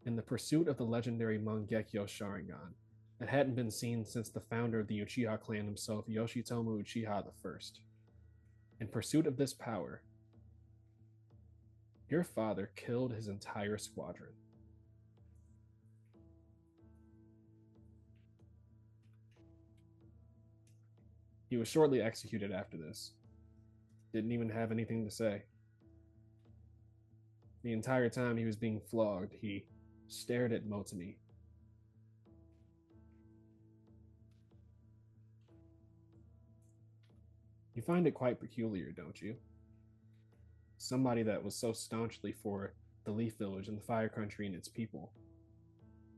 in the pursuit of the legendary Mangekyo Sharingan that hadn't been seen since the founder of the Uchiha clan himself, Yoshitomo Uchiha I. In pursuit of this power, your father killed his entire squadron. He was shortly executed after this. Didn't even have anything to say. The entire time he was being flogged, he stared at Motoni. You find it quite peculiar, don't you? Somebody that was so staunchly for the Leaf Village and the Fire Country and its people.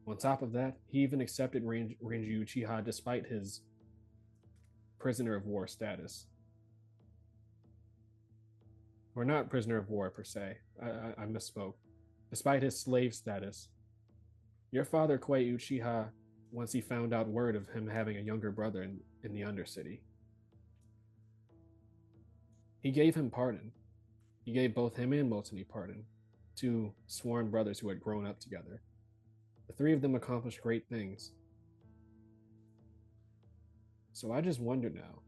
On top of that, he even accepted Renji Uchiha despite his prisoner of war status. Or not prisoner of war per se, I misspoke. Despite his slave status, your father Quei Uchiha, once he found out word of him having a younger brother in the Undercity, he gave him pardon. He gave both him and Motoni pardon, two sworn brothers who had grown up together. The three of them accomplished great things. So I just wonder now,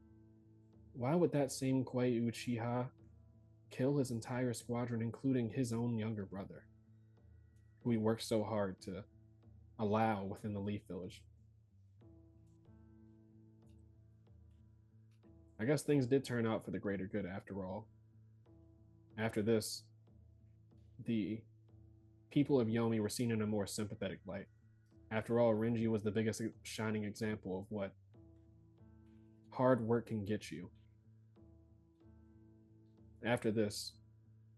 why would that same Quei Uchiha kill his entire squadron, including his own younger brother, who he worked so hard to allow within the Leaf Village? I guess things did turn out for the greater good after all. After this, the people of Yomi were seen in a more sympathetic light. After all, Renji was the biggest shining example of what hard work can get you. After this,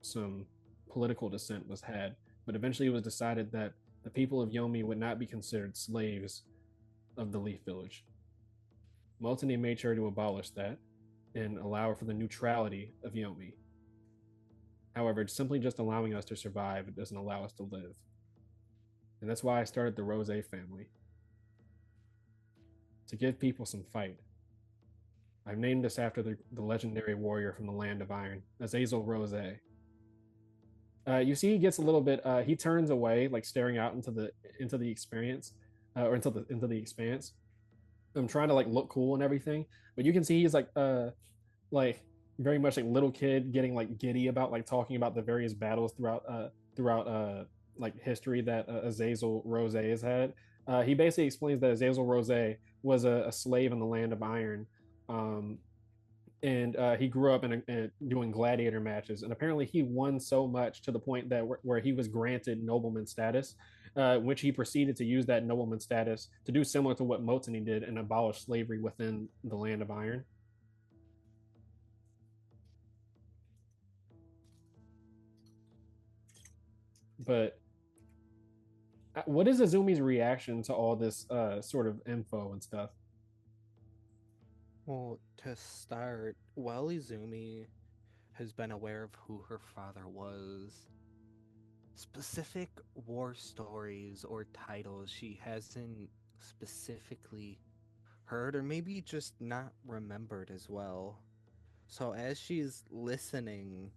some political dissent was had, but eventually it was decided that the people of Yomi would not be considered slaves of the Leaf Village. Motoni made sure to abolish that, and allow for the neutrality of Yomi. However, simply just allowing us to survive, it doesn't allow us to live. And that's why I started the Rosé family. To give people some fight. I've named this after the legendary warrior from the Land of Iron, Azazel Rosé. You see, he gets a little bit. He turns away, like staring out into the experience, or into the expanse. I'm trying to like look cool and everything, but you can see he's like very much like little kid getting like giddy about like talking about the various battles throughout like history that Azazel Rosé has had. He basically explains that Azazel Rosé was a slave in the Land of Iron, um, and he grew up doing gladiator matches. And apparently, he won so much to the point that where he was granted nobleman status, which he proceeded to use that nobleman status to do similar to what Motoni did and abolish slavery within the Land of Iron. But what is Azumi's reaction to all this sort of info and stuff? Well, to start, while Izumi has been aware of who her father was, specific war stories or titles she hasn't specifically heard or maybe just not remembered as well. So as she's listening,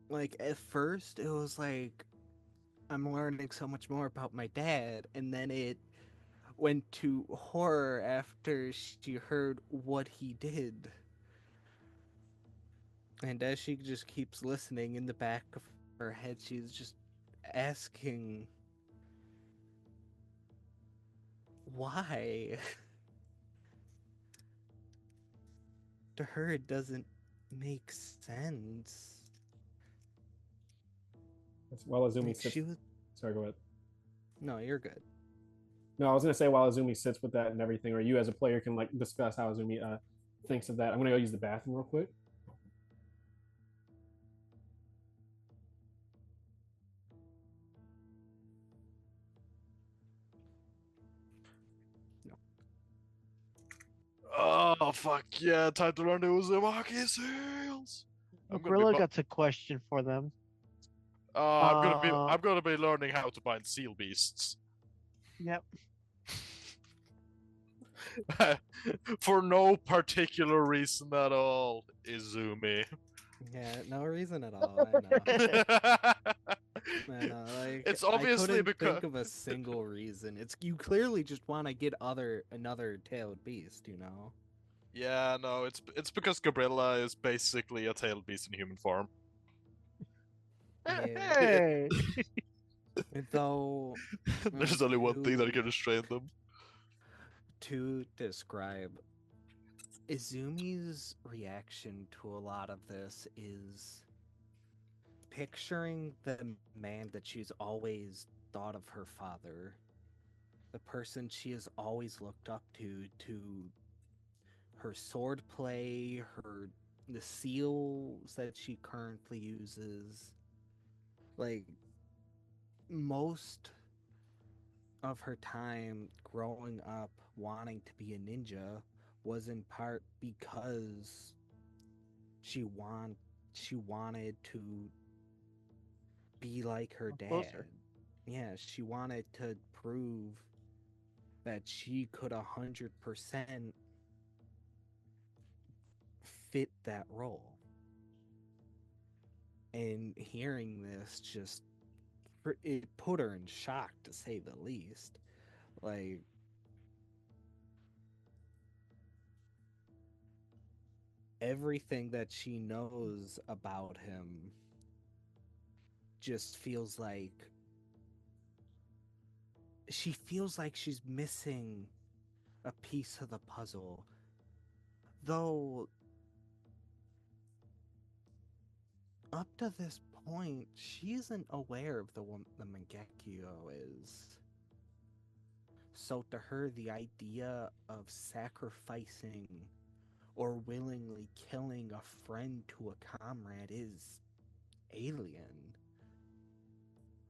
like at first it was like I'm learning so much more about my dad, and then it went to horror after she heard what he did. And as she just keeps listening in the back of her head, she's just asking, why? To her, it doesn't make sense. While Azumi Like, sits, she was. sorry, go ahead. No, you're good. No, I was gonna say while Azumi sits with that and everything, or you as a player can like discuss how Azumi thinks of that. I'm gonna go use the bathroom real quick. No. Oh fuck yeah! Time to learn the Uzumaki seals. I'm gonna be. Gorilla got a question for them. I'm gonna be. Uh, I'm gonna be learning how to bind seal beasts. yep. For no particular reason at all, Izumi. Yeah, no reason at all. I know. I know. Like, It's I obviously couldn't because think of a single reason. It's you clearly just want to get another tailed beast, you know? yeah, no, it's because Gabriella is basically a tailed beast in human form. Yeah. Hey, Though, There's only one thing that can restrain them. to describe Izumi's reaction to a lot of this is picturing the man that she's always thought of her father, the person she has always looked up to her sword play, the seals that she currently uses. Like most of her time growing up wanting to be a ninja was in part because she want she wanted to be like her dad. closer. Yeah, she wanted to prove that she could 100% fit that role. And hearing this just it put her in shock to say the least. Like everything that she knows about him just feels like she's missing a piece of the puzzle. Though up to this point, she isn't aware of the Mangekyo is. So to her, the idea of sacrificing or willingly killing a friend to a comrade is alien.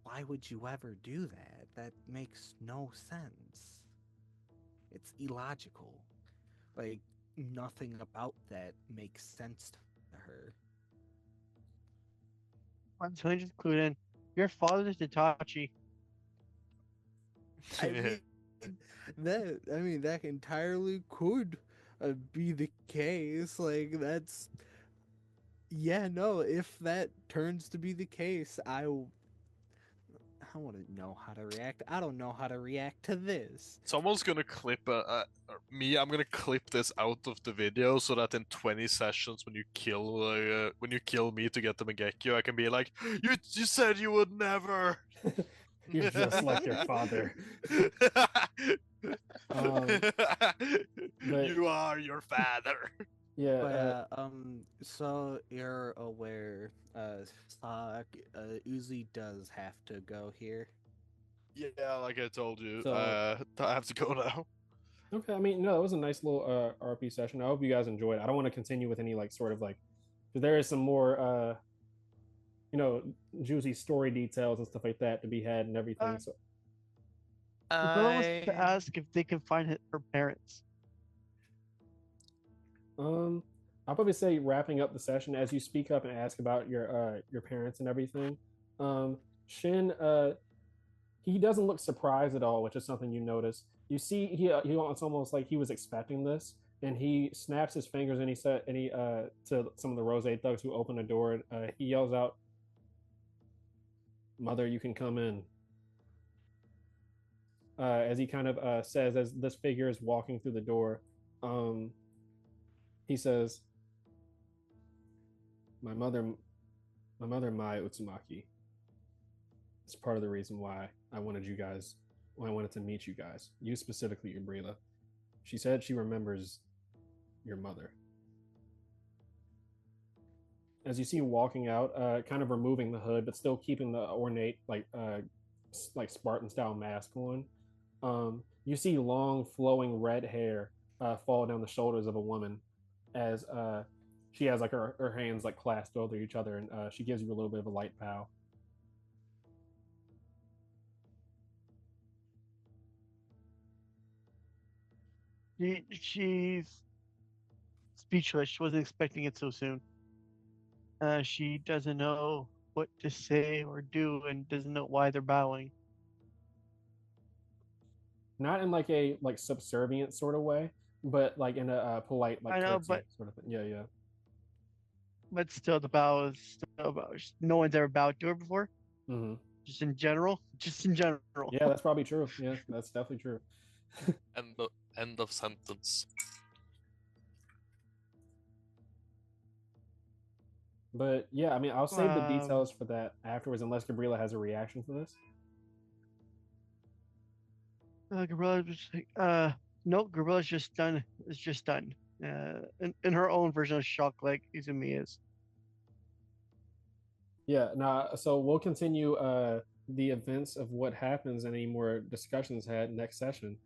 Why would you ever do that? That makes no sense. It's illogical. Like, nothing about that makes sense to her. So they just clued in. Your father's Itachi. I mean, that entirely could be the case. Like, that's yeah, no. If that turns to be the case, I want to know how to react. I don't know how to react to this. Someone's gonna clip me. I'm gonna clip this out of the video so that in 20 sessions, when you kill me to get the Mangekyo, I can be like, you said you would never. You're just like your father. Um, but You are your father. yeah, But so you're aware, S.O.C.K, Uzi does have to go here. Yeah, like I told you, so I have to go now. okay. I mean, no, it was a nice little RP session. I hope you guys enjoyed it. I don't want to continue with any like sort of like because there is some more you know juicy story details and stuff like that to be had and everything. Uh, So Gabriella wants to I ask if they can find her parents. um, I'll probably say wrapping up the session as you speak up and ask about your parents and everything. Shin he doesn't look surprised at all, which is something you notice. You see, it's almost like he was expecting this, and he snaps his fingers and he said, and he to some of the Rosé thugs who open the door, he yells out, "Mother, you can come in." As he kind of says, as this figure is walking through the door, um, he says, "My mother, my mother, Mai Utsumaki. It's part of the reason why I wanted you guys, why I wanted to meet you guys, you specifically, Umbrella. She said she remembers your mother." As you see walking out, kind of removing the hood, but still keeping the ornate like Spartan style mask on. You see long flowing red hair fall down the shoulders of a woman as she has like her hands like clasped over each other, and she gives you a little bit of a light bow. She's speechless. She wasn't expecting it so soon. She doesn't know what to say or do and doesn't know why they're bowing. Not in like a like subservient sort of way, but like in a polite like I know, curtsy sort of thing. Yeah, yeah. but still, the bow is still a bow. No one's ever bowed to her before. Hmm. Just in general. Just in general. Yeah, that's probably true. Yeah, that's definitely true. end of sentence. But yeah, I mean, I'll save the Um, details for that afterwards, unless Gabriela has a reaction to this. Gorilla's just like, no, Gorilla's just done. It's just done. In her own version of shock, like Izumi is. Yeah, nah, so we'll continue the events of what happens and any more discussions had next session.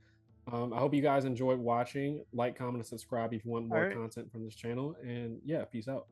I hope you guys enjoyed watching. Like, comment, and subscribe if you want All more right. content from this channel. And yeah, peace out.